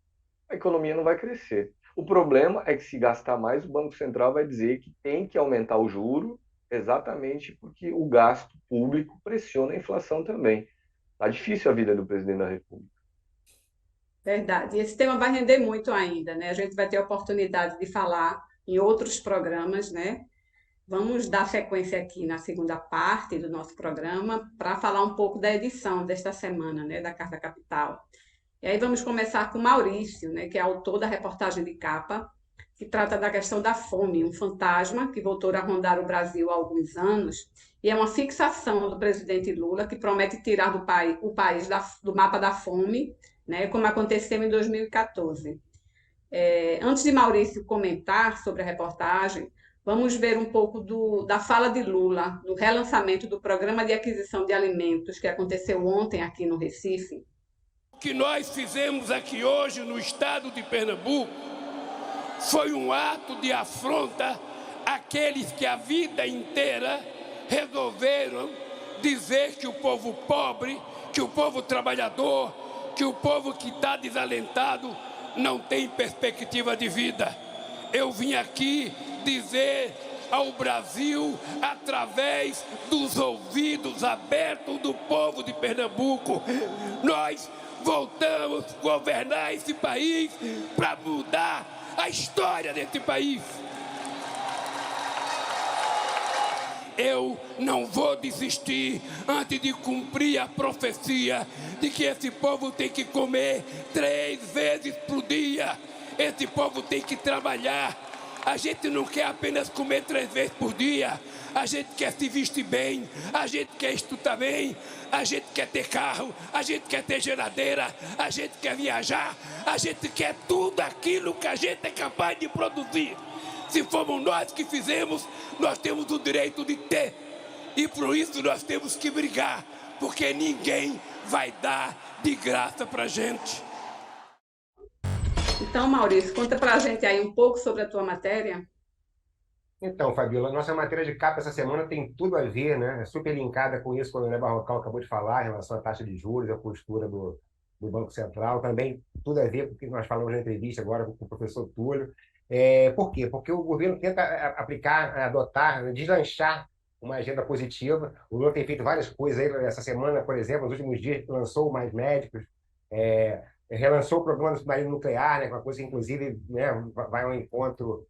a economia não vai crescer. O problema é que, se gastar mais, o Banco Central vai dizer que tem que aumentar o juro, exatamente porque o gasto público pressiona a inflação também. Está difícil a vida do presidente da República. Verdade. E esse tema vai render muito ainda, né? A gente vai ter a oportunidade de falar em outros programas, né? Vamos dar sequência aqui na segunda parte do nosso programa para falar um pouco da edição desta semana, né, da Carta Capital. E aí vamos começar com Maurício, né, que é autor da reportagem de capa, que trata da questão da fome, um fantasma que voltou a rondar o Brasil há alguns anos, e é uma fixação do presidente Lula, que promete tirar o país do mapa da fome, né, como aconteceu em 2014. Antes de Maurício comentar sobre a reportagem, Vamos ver um pouco da fala de Lula, do relançamento do Programa de Aquisição de Alimentos que aconteceu ontem aqui no Recife. O que nós fizemos aqui hoje no estado de Pernambuco foi um ato de afronta àqueles que a vida inteira resolveram dizer que o povo pobre, que o povo trabalhador, que o povo que está desalentado não tem perspectiva de vida. Eu vim aqui dizer ao Brasil, através dos ouvidos abertos do povo de Pernambuco, nós voltamos a governar esse país para mudar a história desse país. Eu não vou desistir antes de cumprir a profecia de que esse povo tem que comer 3 vezes por dia. Esse povo tem que trabalhar. A gente não quer apenas comer 3 vezes por dia. A gente quer se vestir bem, a gente quer estudar bem, a gente quer ter carro, a gente quer ter geladeira, a gente quer viajar, a gente quer tudo aquilo que a gente é capaz de produzir. Se fomos nós que fizemos, nós temos o direito de ter. E por isso nós temos que brigar, porque ninguém vai dar de graça pra gente. Então, Maurício, conta pra gente aí um pouco sobre a tua matéria. Então, Fabiola, nossa matéria de capa essa semana tem tudo a ver, né? É super linkada com isso que o Leonel Barrocal acabou de falar, em relação à taxa de juros, a postura do Banco Central. Também tudo a ver com o que nós falamos na entrevista agora com o professor Túlio. Por quê? Porque o governo tenta aplicar, adotar, deslanchar uma agenda positiva. O Lula tem feito várias coisas aí essa semana, por exemplo, nos últimos dias lançou Mais Médicos, relançou o programa do submarino nuclear, né, uma coisa que, inclusive, né, vai ao encontro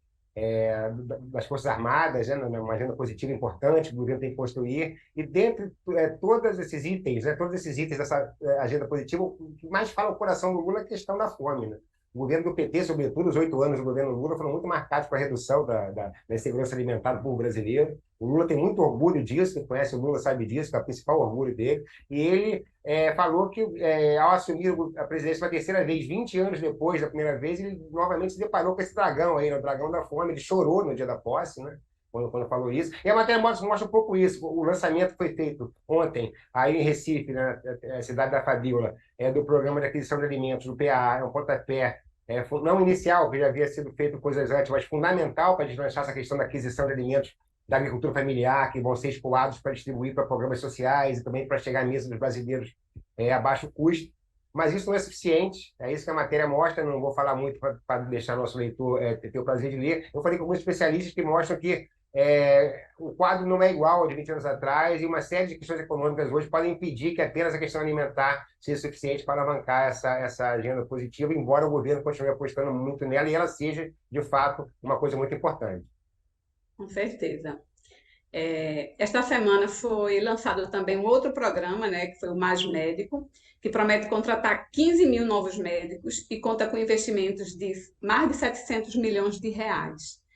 das Forças Armadas, né, uma agenda positiva importante que o governo tem que construir. E dentre todos esses itens dessa agenda positiva, o que mais fala o coração do Lula é a questão da fome, né? O governo do PT, sobretudo, os 8 anos do governo Lula foram muito marcados para a redução da insegurança alimentar do povo brasileiro. O Lula tem muito orgulho disso, quem conhece o Lula sabe disso, que é o principal orgulho dele. E ele falou que, ao assumir a presidência pela terceira vez, 20 anos depois da primeira vez, ele novamente se deparou com esse dragão aí, o dragão da fome. Ele chorou no dia da posse, né? Quando falou isso. E a matéria mostra um pouco isso. O lançamento foi feito ontem, aí em Recife, na cidade da Fabíola, do Programa de Aquisição de Alimentos, do PA, é um pontapé, não inicial, que já havia sido feito coisas antes, mas fundamental para deslanchar essa questão da aquisição de alimentos da agricultura familiar, que vão ser escoados para distribuir para programas sociais e também para chegar à mesa dos brasileiros a baixo custo. Mas isso não é suficiente, é isso que a matéria mostra. Não vou falar muito para deixar nosso leitor ter o prazer de ler. Eu falei com alguns especialistas que mostram que o quadro não é igual ao de 20 anos atrás, e uma série de questões econômicas hoje podem impedir que apenas a questão alimentar seja suficiente para alavancar essa agenda positiva, embora o governo continue apostando muito nela e ela seja, de fato, uma coisa muito importante. Com certeza. Esta semana foi lançado também um outro programa, né, que foi o Mais Médico, que promete contratar 15 mil novos médicos e conta com investimentos de mais de 700 milhões de reais.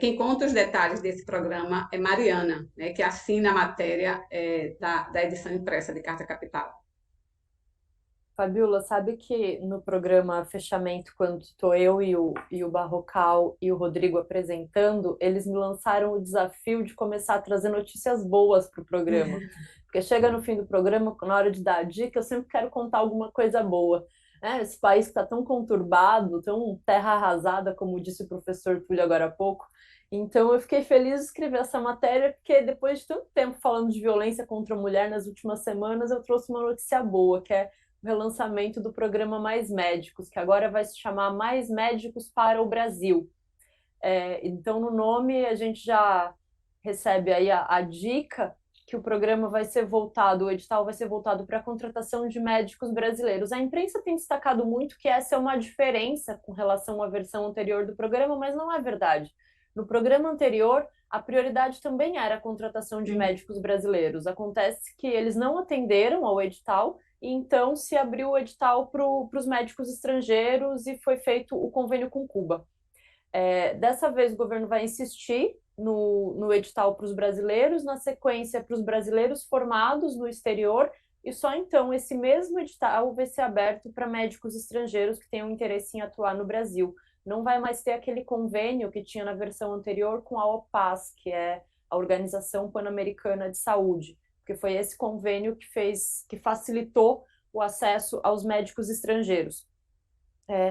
Quem conta os detalhes desse programa é Mariana, né, que assina a matéria da edição impressa de Carta Capital. Fabiola, sabe que no programa Fechamento, quando estou eu e o Barrocal e o Rodrigo apresentando, eles me lançaram o desafio de começar a trazer notícias boas para o programa. Porque chega no fim do programa, na hora de dar a dica, eu sempre quero contar alguma coisa boa. Esse país que está tão conturbado, tão terra arrasada, como disse o professor Túlio agora há pouco. Então eu fiquei feliz de escrever essa matéria, porque depois de tanto tempo falando de violência contra a mulher nas últimas semanas, eu trouxe uma notícia boa, que é o relançamento do programa Mais Médicos, que agora vai se chamar Mais Médicos para o Brasil. Então, no nome, a gente já recebe aí a dica que o programa vai ser voltado, o edital vai ser voltado para a contratação de médicos brasileiros. A imprensa tem destacado muito que essa é uma diferença com relação à versão anterior do programa, mas não é verdade. No programa anterior, a prioridade também era a contratação de médicos brasileiros. Acontece que eles não atenderam ao edital, e então se abriu o edital para os médicos estrangeiros e foi feito o convênio com Cuba. Dessa vez o governo vai insistir no edital para os brasileiros, na sequência para os brasileiros formados no exterior, e só então esse mesmo edital vai ser aberto para médicos estrangeiros que tenham interesse em atuar no Brasil. não vai mais ter aquele convênio que tinha na versão anterior com a OPAS, que é a Organização Pan-Americana de Saúde, porque foi esse convênio que facilitou o acesso aos médicos estrangeiros.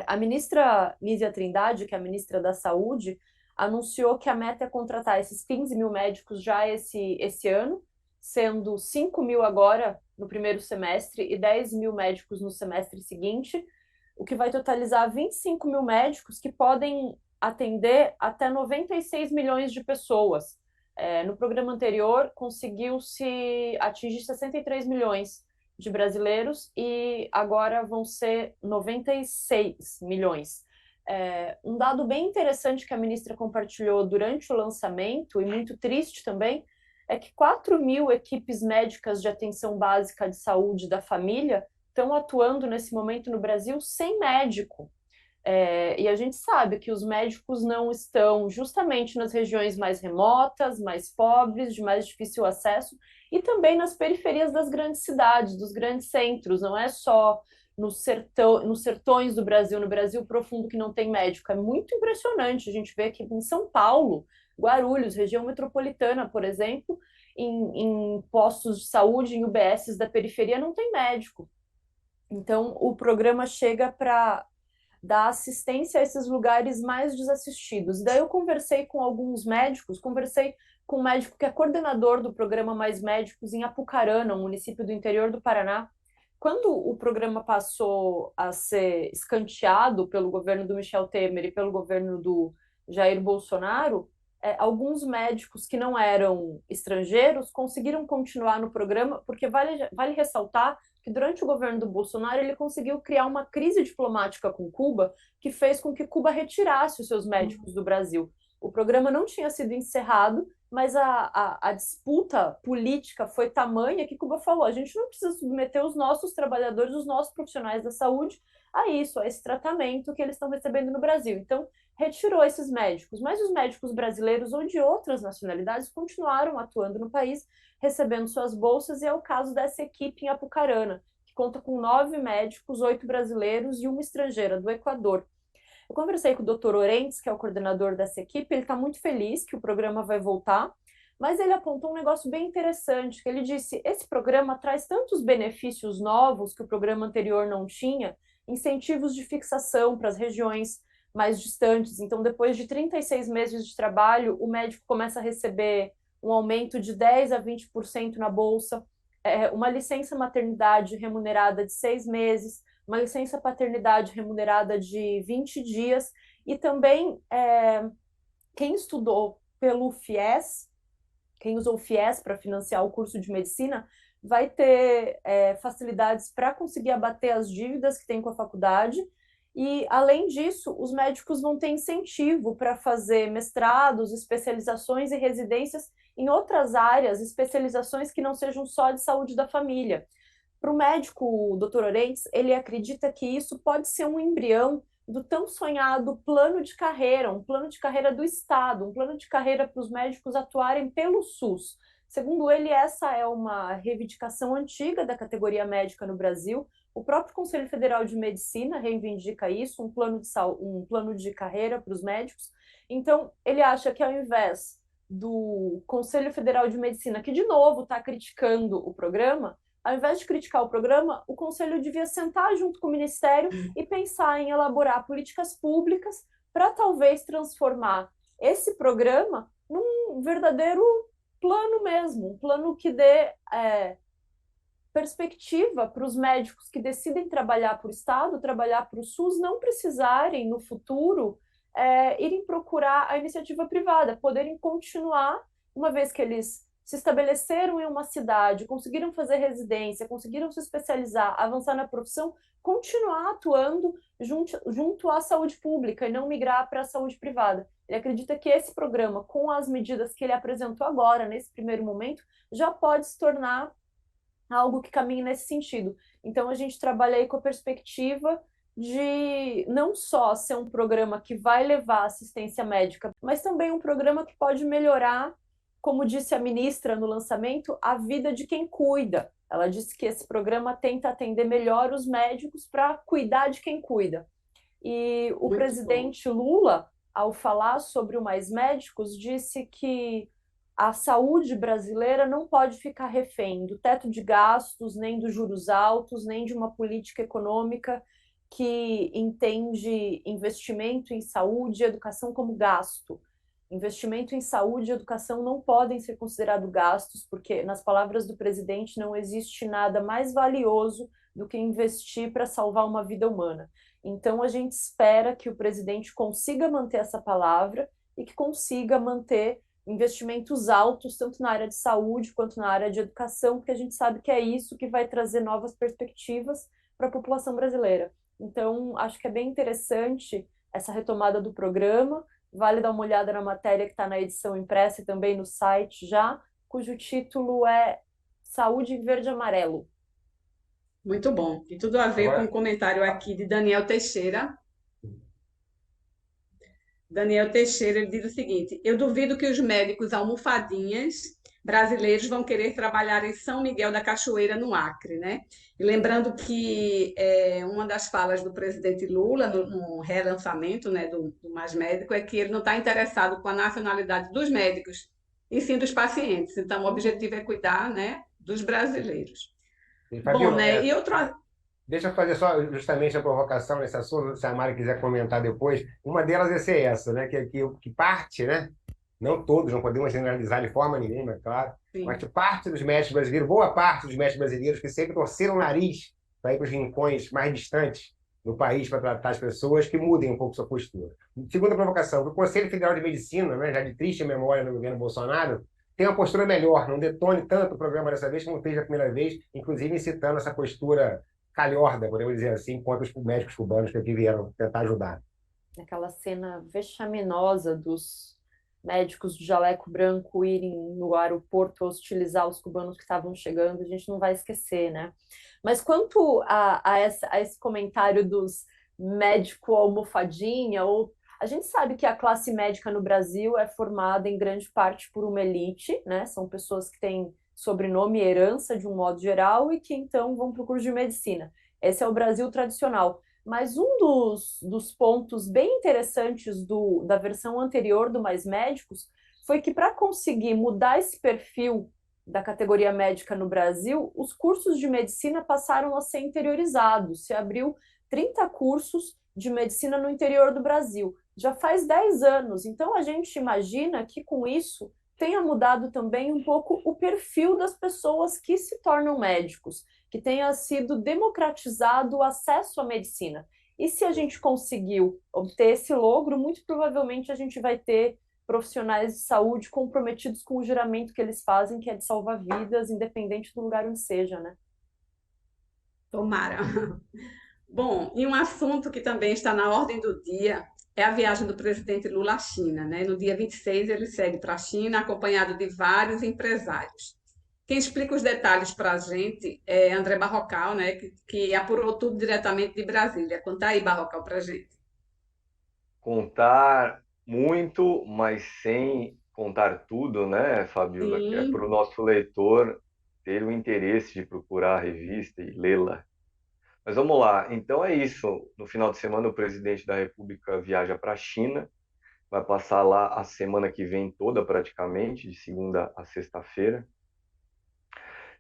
A ministra Nízia Trindade, que é a ministra da Saúde, anunciou que a meta é contratar esses 15 mil médicos já esse ano, sendo 5 mil agora no primeiro semestre e 10 mil médicos no semestre seguinte, o que vai totalizar 25 mil médicos que podem atender até 96 milhões de pessoas. No programa anterior, conseguiu-se atingir 63 milhões de brasileiros e agora vão ser 96 milhões. Um dado bem interessante que a ministra compartilhou durante o lançamento, e muito triste também, é que 4 mil equipes médicas de atenção básica de saúde da família estão atuando nesse momento no Brasil sem médico. E a gente sabe que os médicos não estão justamente nas regiões mais remotas, mais pobres, de mais difícil acesso, e também nas periferias das grandes cidades, dos grandes centros, não é só nos sertões do Brasil, no Brasil profundo que não tem médico. É muito impressionante a gente ver que em São Paulo, Guarulhos, região metropolitana, por exemplo, em postos de saúde, em UBSs da periferia, não tem médico. Então, o programa chega para dar assistência a esses lugares mais desassistidos. Daí eu conversei com alguns médicos, conversei com um médico que é coordenador do programa Mais Médicos em Apucarana, um município do interior do Paraná. Quando o programa passou a ser escanteado pelo governo do Michel Temer e pelo governo do Jair Bolsonaro, alguns médicos que não eram estrangeiros conseguiram continuar no programa, porque vale ressaltar que durante o governo do Bolsonaro ele conseguiu criar uma crise diplomática com Cuba que fez com que Cuba retirasse os seus médicos do Brasil. O programa não tinha sido encerrado, mas a disputa política foi tamanha que Cuba falou: a gente não precisa submeter os nossos trabalhadores, os nossos profissionais da saúde a isso, a esse tratamento que eles estão recebendo no Brasil. Então, retirou esses médicos, mas os médicos brasileiros ou de outras nacionalidades continuaram atuando no país, recebendo suas bolsas, e é o caso dessa equipe em Apucarana, que conta com 9 médicos, 8 brasileiros e uma estrangeira, do Equador. Eu conversei com o Dr. Orentes, que é o coordenador dessa equipe, ele está muito feliz que o programa vai voltar, mas ele apontou um negócio bem interessante, que ele disse: esse programa traz tantos benefícios novos que o programa anterior não tinha, incentivos de fixação para as regiões mais distantes. Então, depois de 36 meses de trabalho, o médico começa a receber um aumento de 10% a 20% na bolsa, uma licença maternidade remunerada de 6 meses, uma licença paternidade remunerada de 20 dias, e também quem estudou pelo FIES, quem usou o FIES para financiar o curso de medicina, vai ter facilidades para conseguir abater as dívidas que tem com a faculdade. E, além disso, os médicos vão ter incentivo para fazer mestrados, especializações e residências em outras áreas, especializações que não sejam só de saúde da família. Para o médico, o Dr. Orentes, ele acredita que isso pode ser um embrião do tão sonhado plano de carreira, um plano de carreira do Estado, um plano de carreira para os médicos atuarem pelo SUS. Segundo ele, essa é uma reivindicação antiga da categoria médica no Brasil. O próprio Conselho Federal de Medicina reivindica isso, um plano de carreira para os médicos. Então, ele acha que ao invés do Conselho Federal de Medicina, que de novo está criticando o programa, ao invés de criticar o programa, o Conselho devia sentar junto com o Ministério e pensar em elaborar políticas públicas para talvez transformar esse programa num verdadeiro plano mesmo, um plano que dê perspectiva para os médicos que decidem trabalhar para o Estado, trabalhar para o SUS, não precisarem, no futuro, irem procurar a iniciativa privada, poderem continuar, uma vez que eles se estabeleceram em uma cidade, conseguiram fazer residência, conseguiram se especializar, avançar na profissão, continuar atuando junto à saúde pública e não migrar para a saúde privada. Ele acredita que esse programa, com as medidas que ele apresentou agora, nesse primeiro momento, já pode se tornar algo que caminhe nesse sentido. Então, a gente trabalha aí com a perspectiva de não só ser um programa que vai levar assistência médica, mas também um programa que pode melhorar, como disse a ministra no lançamento, a vida de quem cuida. Ela disse que esse programa tenta atender melhor os médicos para cuidar de quem cuida. E o Muito bom. presidente Lula, ao falar sobre o Mais Médicos, disse que a saúde brasileira não pode ficar refém do teto de gastos, nem dos juros altos, nem de uma política econômica que entende investimento em saúde e educação como gasto. Investimento em saúde e educação não podem ser considerados gastos, porque, nas palavras do presidente, não existe nada mais valioso do que investir para salvar uma vida humana. Então, a gente espera que o presidente consiga manter essa palavra e que consiga manter investimentos altos, tanto na área de saúde quanto na área de educação, porque a gente sabe que é isso que vai trazer novas perspectivas para a população brasileira. Então, acho que é bem interessante essa retomada do programa. Vale dar uma olhada na matéria que está na edição impressa e também no site já, cujo título é Saúde em Verde e Amarelo. Muito bom. E tudo a ver com o Agora, comentário aqui de Daniel Teixeira. Daniel Teixeira, ele diz o seguinte: eu duvido que os médicos almofadinhas brasileiros vão querer trabalhar em São Miguel da Cachoeira, no Acre, né? E lembrando que uma das falas do presidente Lula no relançamento, né, do Mais Médico é que ele não está interessado com a nacionalidade dos médicos, e sim dos pacientes. Então, o objetivo é cuidar, né, dos brasileiros. Bom, Fabíola, né? E outro. deixa eu fazer só justamente a provocação nesse assunto, se a Mari quiser comentar depois. Uma delas é ser essa, né? Que parte, né? Não todos, não podemos generalizar de forma nenhuma, é claro, mas Sim. que parte dos médicos brasileiros, boa parte dos médicos brasileiros que sempre torceram o nariz para ir para os rincões mais distantes do país para tratar as pessoas, que mudem um pouco sua postura. Segunda provocação, o Conselho Federal de Medicina, né, já de triste memória no governo Bolsonaro, tem uma postura melhor, não detone tanto o programa dessa vez como fez da primeira vez, inclusive incitando essa postura calhorda, podemos dizer assim, contra os médicos cubanos que aqui vieram tentar ajudar. Aquela cena vexaminosa dos médicos de jaleco branco irem no aeroporto hostilizar os cubanos que estavam chegando, a gente não vai esquecer, né? Mas quanto a esse comentário dos médico almofadinha, ou a gente sabe que a classe médica no Brasil é formada em grande parte por uma elite, né? São pessoas que têm sobrenome e herança de um modo geral e que então vão para o curso de medicina. Esse é o Brasil tradicional. Mas um dos pontos bem interessantes da versão anterior do Mais Médicos foi que, para conseguir mudar esse perfil da categoria médica no Brasil, os cursos de medicina passaram a ser interiorizados. Se abriu 30 cursos de medicina no interior do Brasil. Já faz 10 anos. Então, a gente imagina que, com isso, tenha mudado também um pouco o perfil das pessoas que se tornam médicos, que tenha sido democratizado o acesso à medicina. E se a gente conseguiu obter esse logro, muito provavelmente a gente vai ter profissionais de saúde comprometidos com o juramento que eles fazem, que é de salvar vidas, independente do lugar onde seja, né? Tomara. Bom, e um assunto que também está na ordem do dia é a viagem do presidente Lula à China, né? No dia 26 ele segue para a China, acompanhado de vários empresários. Quem explica os detalhes para a gente é André Barrocal, né? Que apurou tudo diretamente de Brasília. Conta aí, Barrocal, para a gente. Contar muito, mas sem contar tudo, né, Fabiola? Que é para o Sim, nosso leitor ter o interesse de procurar a revista e lê-la. Mas vamos lá. Então é isso. No final de semana, o presidente da República viaja para a China. Vai passar lá a semana que vem toda, praticamente, de segunda a sexta-feira.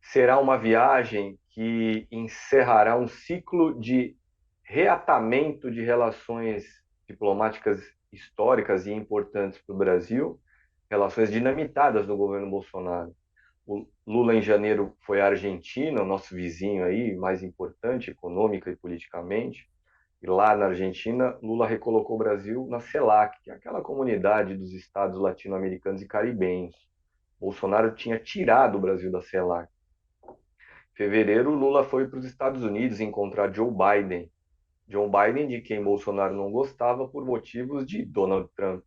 Será uma viagem que encerrará um ciclo de reatamento de relações diplomáticas históricas e importantes para o Brasil, relações dinamitadas no governo Bolsonaro. O Lula, em janeiro, foi à Argentina, o nosso vizinho aí, mais importante econômica e politicamente. E lá na Argentina, Lula recolocou o Brasil na CELAC, que é aquela comunidade dos estados latino-americanos e caribenhos. Bolsonaro tinha tirado o Brasil da CELAC. Em fevereiro, Lula foi para os Estados Unidos encontrar Joe Biden. Joe Biden, de quem Bolsonaro não gostava por motivos de Donald Trump.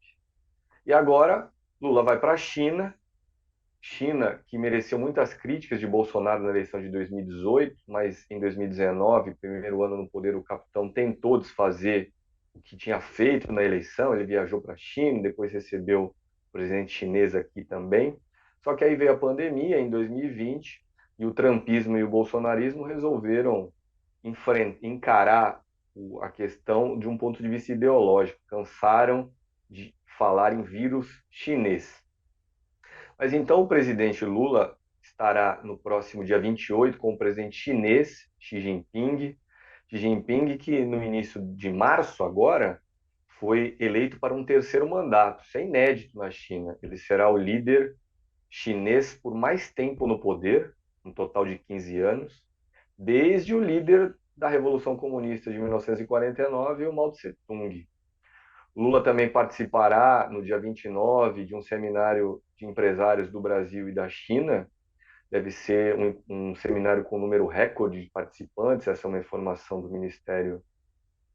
E agora, Lula vai para a China, China que mereceu muitas críticas de Bolsonaro na eleição de 2018, mas em 2019, primeiro ano no poder, o capitão tentou desfazer o que tinha feito na eleição. Ele viajou para a China, depois recebeu o presidente chinês aqui também. Só que aí veio a pandemia em 2020 e o trumpismo e o bolsonarismo resolveram encarar a questão de um ponto de vista ideológico, cansaram de falar em vírus chinês. Mas então o presidente Lula estará no próximo dia 28 com o presidente chinês Xi Jinping. Xi Jinping, que no início de março agora foi eleito para um terceiro mandato. Isso é inédito na China. Ele será o líder chinês por mais tempo no poder, um total de 15 anos, desde o líder da Revolução Comunista de 1949, o Mao Tse-tung. Lula também participará no dia 29 de um seminário de empresários do Brasil e da China. Deve ser um seminário com número recorde de participantes, essa é uma informação do Ministério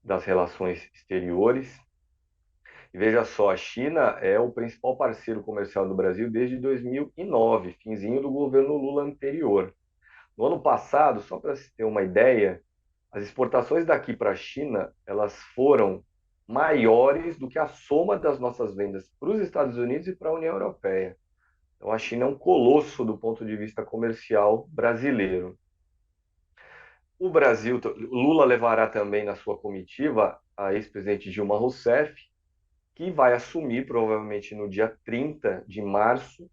das Relações Exteriores. E veja só, a China é o principal parceiro comercial do Brasil desde 2009, finzinho do governo Lula anterior. No ano passado, só para se ter uma ideia, as exportações daqui para a China, elas foram maiores do que a soma das nossas vendas para os Estados Unidos e para a União Europeia. Então, a China é um colosso do ponto de vista comercial brasileiro. O Brasil, Lula levará também na sua comitiva a ex-presidente Dilma Rousseff, que vai assumir, provavelmente no dia 30 de março,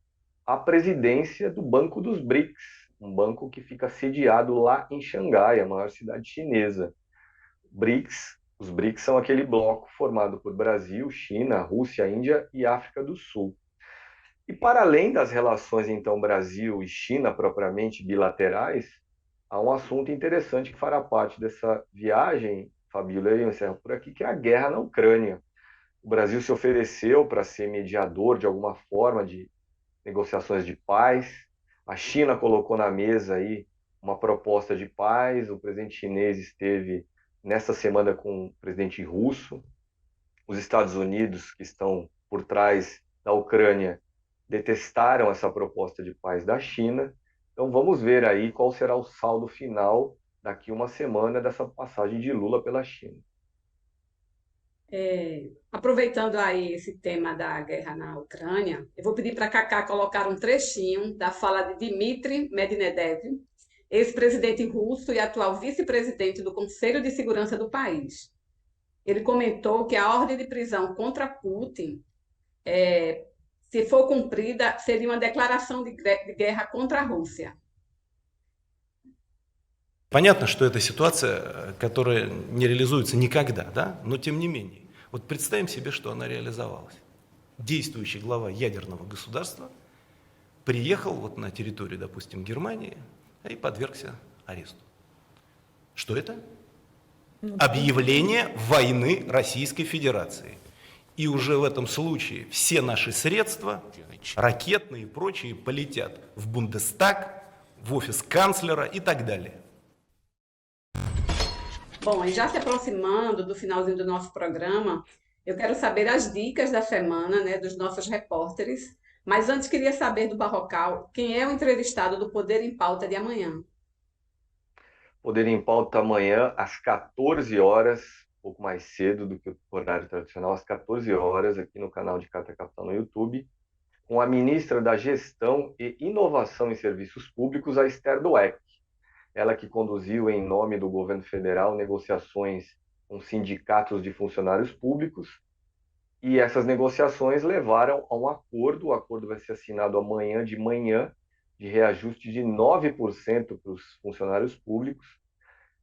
a presidência do Banco dos BRICS, um banco que fica sediado lá em Xangai, a maior cidade chinesa. Os BRICS são aquele bloco formado por Brasil, China, Rússia, Índia e África do Sul. E para além das relações, então, Brasil e China propriamente bilaterais, há um assunto interessante que fará parte dessa viagem, Fabíola, e eu encerro por aqui, que é a guerra na Ucrânia. O Brasil se ofereceu para ser mediador de alguma forma de negociações de paz. A China colocou na mesa aí uma proposta de paz. O presidente chinês esteve nesta semana com o presidente russo. Os Estados Unidos, que estão por trás da Ucrânia, detestaram essa proposta de paz da China. Então vamos ver aí qual será o saldo final daqui uma semana dessa passagem de Lula pela China. Aproveitando aí esse tema da guerra na Ucrânia, eu vou pedir para a Cacá colocar um trechinho da fala de Dmitry Medvedev, ex-presidente russo e atual vice-presidente do Conselho de Segurança do país. Ele comentou que a ordem de prisão contra Putin, se for cumprida, seria uma declaração de guerra contra a Rússia. Понятно, что это ситуация, которая не реализуется никогда, да? Но тем не менее. Вот представим себе, что она реализовалась. Действующий глава ядерного государства приехал вот на территорию, допустим, Германии и подвергся аресту. Что это? Объявление войны Российской Федерации. И уже в этом случае все наши средства, ракетные и прочие, полетят в Бундестаг, в офис канцлера и так далее. Bom, e já se aproximando do finalzinho do nosso programa, eu quero saber as dicas da semana, né, dos nossos repórteres. Mas antes queria saber do Barrocal, quem é o entrevistado do Poder em Pauta de amanhã? Poder em Pauta amanhã às 14 horas, um pouco mais cedo do que o horário tradicional, às 14 horas, aqui no canal de Carta Capital no YouTube, com a ministra da Gestão e Inovação em Serviços Públicos, a Esther Dweck. Ela que conduziu, em nome do governo federal, negociações com sindicatos de funcionários públicos, e essas negociações levaram a um acordo. O acordo vai ser assinado amanhã de manhã, de reajuste de 9% para os funcionários públicos.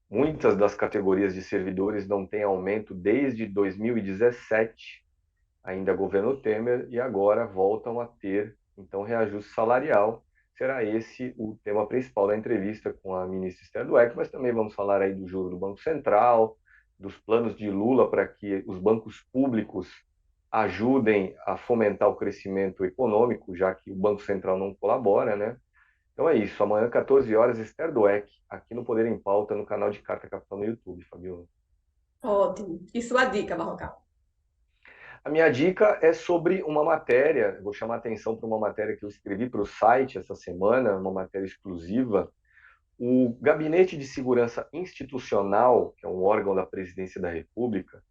Muitas das categorias de servidores não têm aumento desde 2017, ainda governo Temer, e agora voltam a ter, então, reajuste salarial. Será esse o tema principal da entrevista com a ministra Esther Dweck, mas também vamos falar aí do juro do Banco Central, dos planos de Lula para que os bancos públicos ajudem a fomentar o crescimento econômico, já que o Banco Central não colabora, né? Então é isso, amanhã, 14 horas, Esther Dweck, aqui no Poder em Pauta, no canal de Carta Capital no YouTube, Fabiola. Ótimo. E sua dica, Barrocal? A minha dica é sobre uma matéria, vou chamar a atenção para uma matéria que eu escrevi para o site essa semana, uma matéria exclusiva. O Gabinete de Segurança Institucional, que é um órgão da Presidência da República,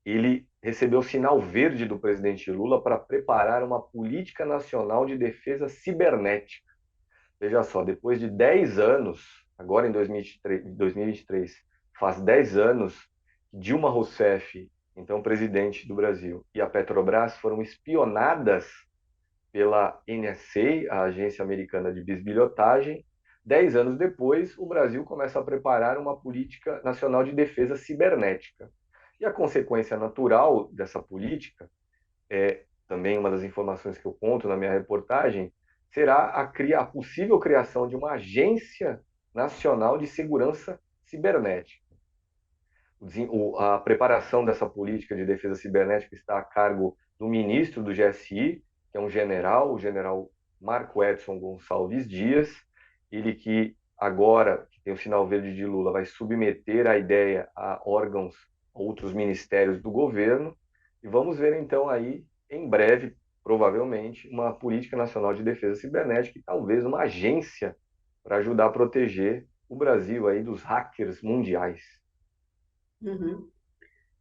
ele recebeu o sinal verde do presidente Lula para preparar uma política nacional de defesa cibernética. Veja só, depois de 10 anos, agora em 2023, faz 10 anos Dilma Rousseff, então presidente do Brasil, e a Petrobras foram espionadas pela NSA, a Agência Americana de Bisbilhotagem. 10 anos depois, o Brasil começa a preparar uma política nacional de defesa cibernética. E a consequência natural dessa política, também uma das informações que eu conto na minha reportagem, será a possível criação de uma Agência Nacional de Segurança Cibernética. A preparação dessa política de defesa cibernética está a cargo do ministro do GSI, que é um general, o general Marco Edson Gonçalves Dias, ele que agora, que tem o sinal verde de Lula, vai submeter a ideia a órgãos, outros ministérios do governo, e vamos ver então aí, em breve, provavelmente, uma política nacional de defesa cibernética e talvez uma agência para ajudar a proteger o Brasil aí dos hackers mundiais. Uhum.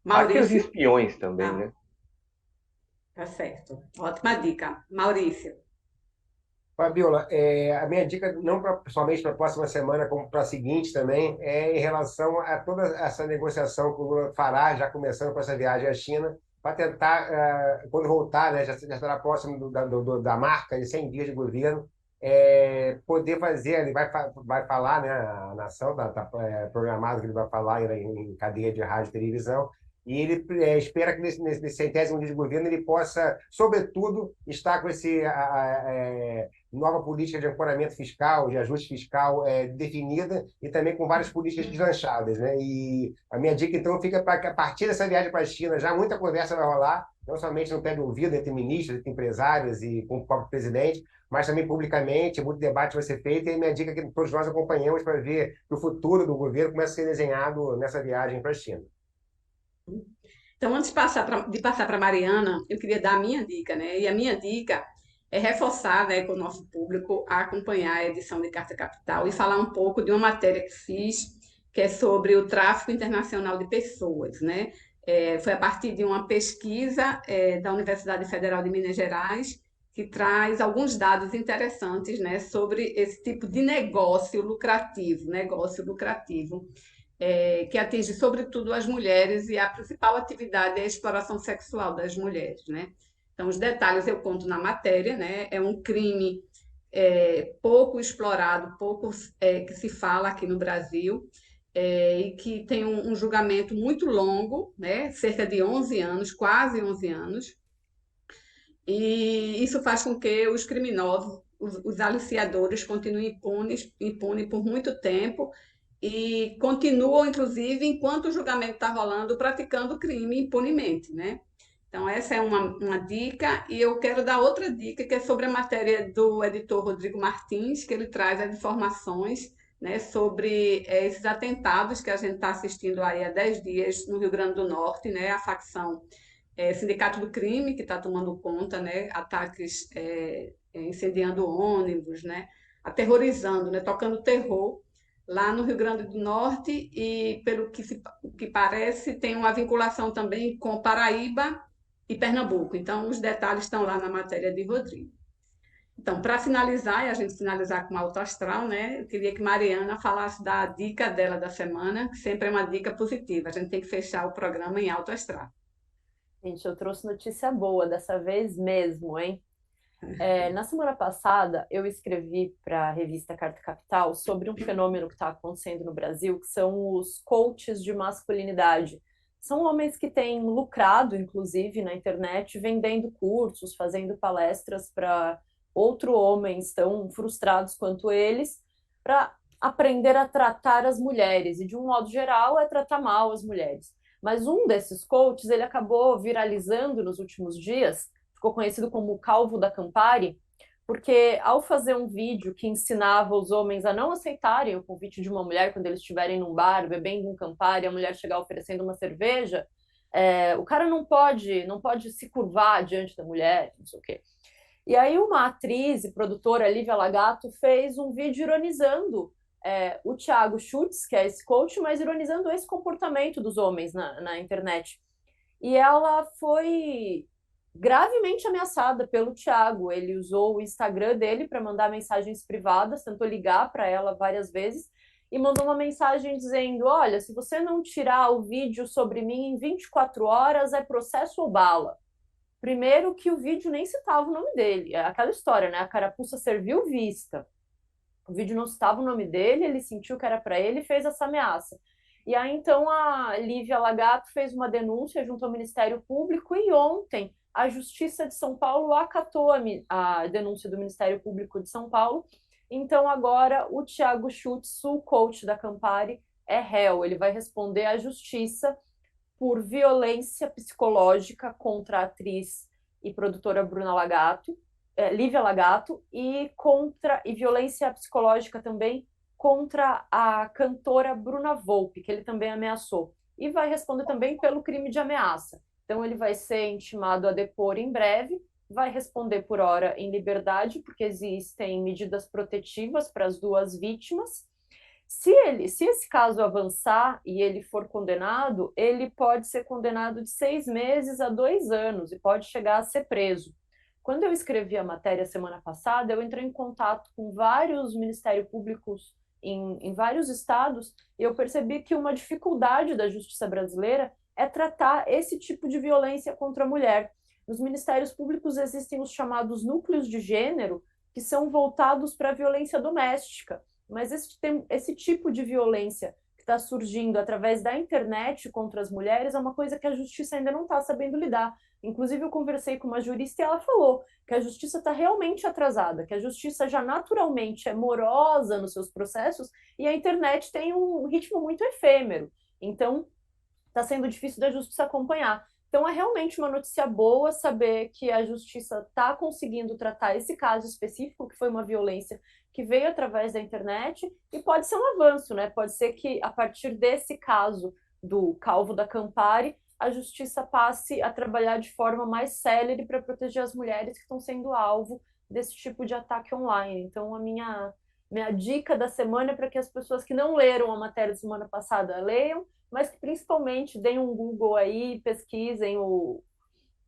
Hackers e Maurício? espiões também, né? Tá certo. Ótima dica. Maurício. Fabiola, a minha dica, não somente para a próxima semana, como para a seguinte também, é em relação a toda essa negociação que o Lula fará, já começando com essa viagem à China, para tentar, quando voltar, né, já estará próximo da marca de 100 dias de governo, poder fazer, ele vai falar, né, a nação, está programado que ele vai falar em cadeia de rádio e televisão, e ele espera que nesse 100º dia de governo ele possa, sobretudo, estar com esse nova política de ancoramento fiscal, de ajuste fiscal definida e também com várias políticas deslanchadas, né? E a minha dica, então, fica para que a partir dessa viagem para a China já muita conversa vai rolar, não somente no pé de ouvido entre ministros, entre empresários e com o próprio presidente, mas também publicamente, muito debate vai ser feito, e a minha dica é que todos nós acompanhamos para ver que o futuro do governo começa a ser desenhado nessa viagem para a China. Então, antes de passar para a Mariana, eu queria dar a minha dica, né? E a minha dica é reforçar, né, com o nosso público a acompanhar a edição de Carta Capital e falar um pouco de uma matéria que fiz, que é sobre o tráfico internacional de pessoas, né? Foi a partir de uma pesquisa da Universidade Federal de Minas Gerais, que traz alguns dados interessantes, né, sobre esse tipo de negócio lucrativo, que atinge sobretudo as mulheres, e a principal atividade é a exploração sexual das mulheres, né? Então, os detalhes eu conto na matéria, né? É um crime pouco explorado, pouco que se fala aqui no Brasil, e que tem um julgamento muito longo, né? Cerca de 11 anos, quase 11 anos, e isso faz com que os criminosos, os aliciadores, continuem impunes por muito tempo e continuam, inclusive, enquanto o julgamento está rolando, praticando crime impunemente, né? Então, essa é uma dica, e eu quero dar outra dica, que é sobre a matéria do editor Rodrigo Martins, que ele traz as informações, né, sobre esses atentados que a gente está assistindo aí há 10 dias no Rio Grande do Norte, né, a facção Sindicato do Crime, que está tomando conta, né, ataques incendiando ônibus, né, aterrorizando, né, tocando terror lá no Rio Grande do Norte, e pelo que parece tem uma vinculação também com Paraíba e Pernambuco. Então, os detalhes estão lá na matéria de Rodrigo. Então, para finalizar, e a gente finalizar com Alto Astral, né, eu queria que Mariana falasse da dica dela da semana, que sempre é uma dica positiva. A gente tem que fechar o programa em Alto Astral. Gente, eu trouxe notícia boa dessa vez mesmo, hein? Na semana passada, eu escrevi para a revista Carta Capital sobre um fenômeno que está acontecendo no Brasil, que são os coaches de masculinidade. São homens que têm lucrado, inclusive, na internet, vendendo cursos, fazendo palestras para outros homens tão frustrados quanto eles, para aprender a tratar as mulheres. E, de um modo geral, é tratar mal as mulheres. Mas um desses coaches, ele acabou viralizando nos últimos dias, ficou conhecido como o Calvo da Campari, porque ao fazer um vídeo que ensinava os homens a não aceitarem o convite de uma mulher quando eles estiverem num bar, bebendo um Campari, a mulher chegar oferecendo uma cerveja, o cara não pode se curvar diante da mulher, não sei o quê. E aí uma atriz e produtora, Lívia Lagato, fez um vídeo ironizando o Thiago Schultz, que é esse coach, mas ironizando esse comportamento dos homens na internet. E ela foi gravemente ameaçada pelo Thiago. Ele usou o Instagram dele para mandar mensagens privadas, tentou ligar para ela várias vezes, e mandou uma mensagem dizendo: olha, se você não tirar o vídeo sobre mim em 24 horas, é processo ou bala. Primeiro que o vídeo nem citava o nome dele. É aquela história, né? A carapuça serviu vista. O vídeo não citava o nome dele, ele sentiu que era para ele e fez essa ameaça. E aí, então, a Lívia Lagato fez uma denúncia junto ao Ministério Público e ontem a Justiça de São Paulo acatou a denúncia do Ministério Público de São Paulo. Então, agora, o Thiago Schutz, o coach da Campari, é réu. Ele vai responder à Justiça por violência psicológica contra a atriz e produtora Lívia Lagato, e violência psicológica também contra a cantora Bruna Volpe, que ele também ameaçou. E vai responder também pelo crime de ameaça. Então, ele vai ser intimado a depor em breve, vai responder por hora em liberdade, porque existem medidas protetivas para as duas vítimas. Se esse caso avançar e ele for condenado, ele pode ser condenado de 6 meses a 2 anos e pode chegar a ser preso. Quando eu escrevi a matéria semana passada, eu entrei em contato com vários ministérios públicos em vários estados e eu percebi que uma dificuldade da justiça brasileira é tratar esse tipo de violência contra a mulher. Nos ministérios públicos existem os chamados núcleos de gênero, que são voltados para a violência doméstica. Mas esse tipo de violência que está surgindo através da internet contra as mulheres é uma coisa que a justiça ainda não está sabendo lidar. Inclusive, eu conversei com uma jurista e ela falou que a justiça está realmente atrasada, que a justiça já naturalmente é morosa nos seus processos e a internet tem um ritmo muito efêmero. Então, está sendo difícil da justiça acompanhar. Então, é realmente uma notícia boa saber que a justiça está conseguindo tratar esse caso específico, que foi uma violência que veio através da internet, e pode ser um avanço, né? Pode ser que, a partir desse caso do Calvo da Campari, a justiça passe a trabalhar de forma mais célere para proteger as mulheres que estão sendo alvo desse tipo de ataque online. Então, a minha dica da semana é para que as pessoas que não leram a matéria da semana passada leiam, mas que principalmente deem um Google aí, pesquisem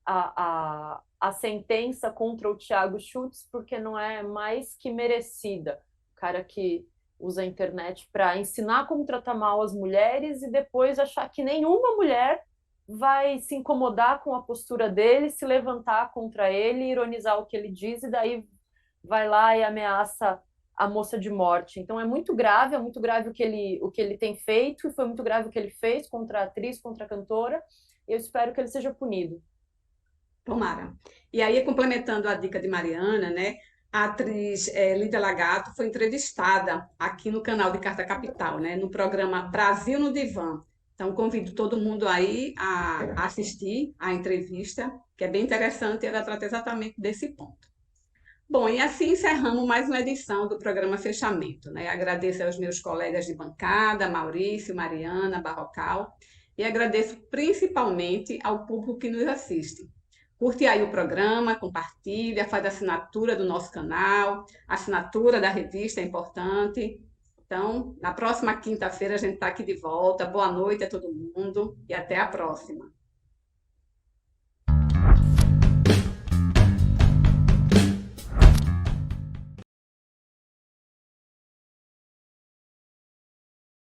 a sentença contra o Thiago Schutz, porque não é mais que merecida. O cara que usa a internet para ensinar como tratar mal as mulheres e depois achar que nenhuma mulher vai se incomodar com a postura dele, se levantar contra ele, ironizar o que ele diz e daí vai lá e ameaça a moça de morte. Então é muito grave o que ele tem feito, e foi muito grave o que ele fez contra a atriz, contra a cantora. Eu espero que ele seja punido. Tomara. E aí, complementando a dica de Mariana, né? A atriz Lívia Lagato foi entrevistada aqui no canal de Carta Capital, né? No programa Brasil no Divã. Então, convido todo mundo aí a assistir a entrevista, que é bem interessante, e ela trata exatamente desse ponto. Bom, e assim encerramos mais uma edição do programa Fechamento, né? Agradeço aos meus colegas de bancada, Maurício, Mariana, Barrocal, e agradeço principalmente ao público que nos assiste. Curte aí o programa, compartilha, faz assinatura do nosso canal, assinatura da revista é importante. Então, na próxima quinta-feira a gente está aqui de volta. Boa noite a todo mundo e até a próxima.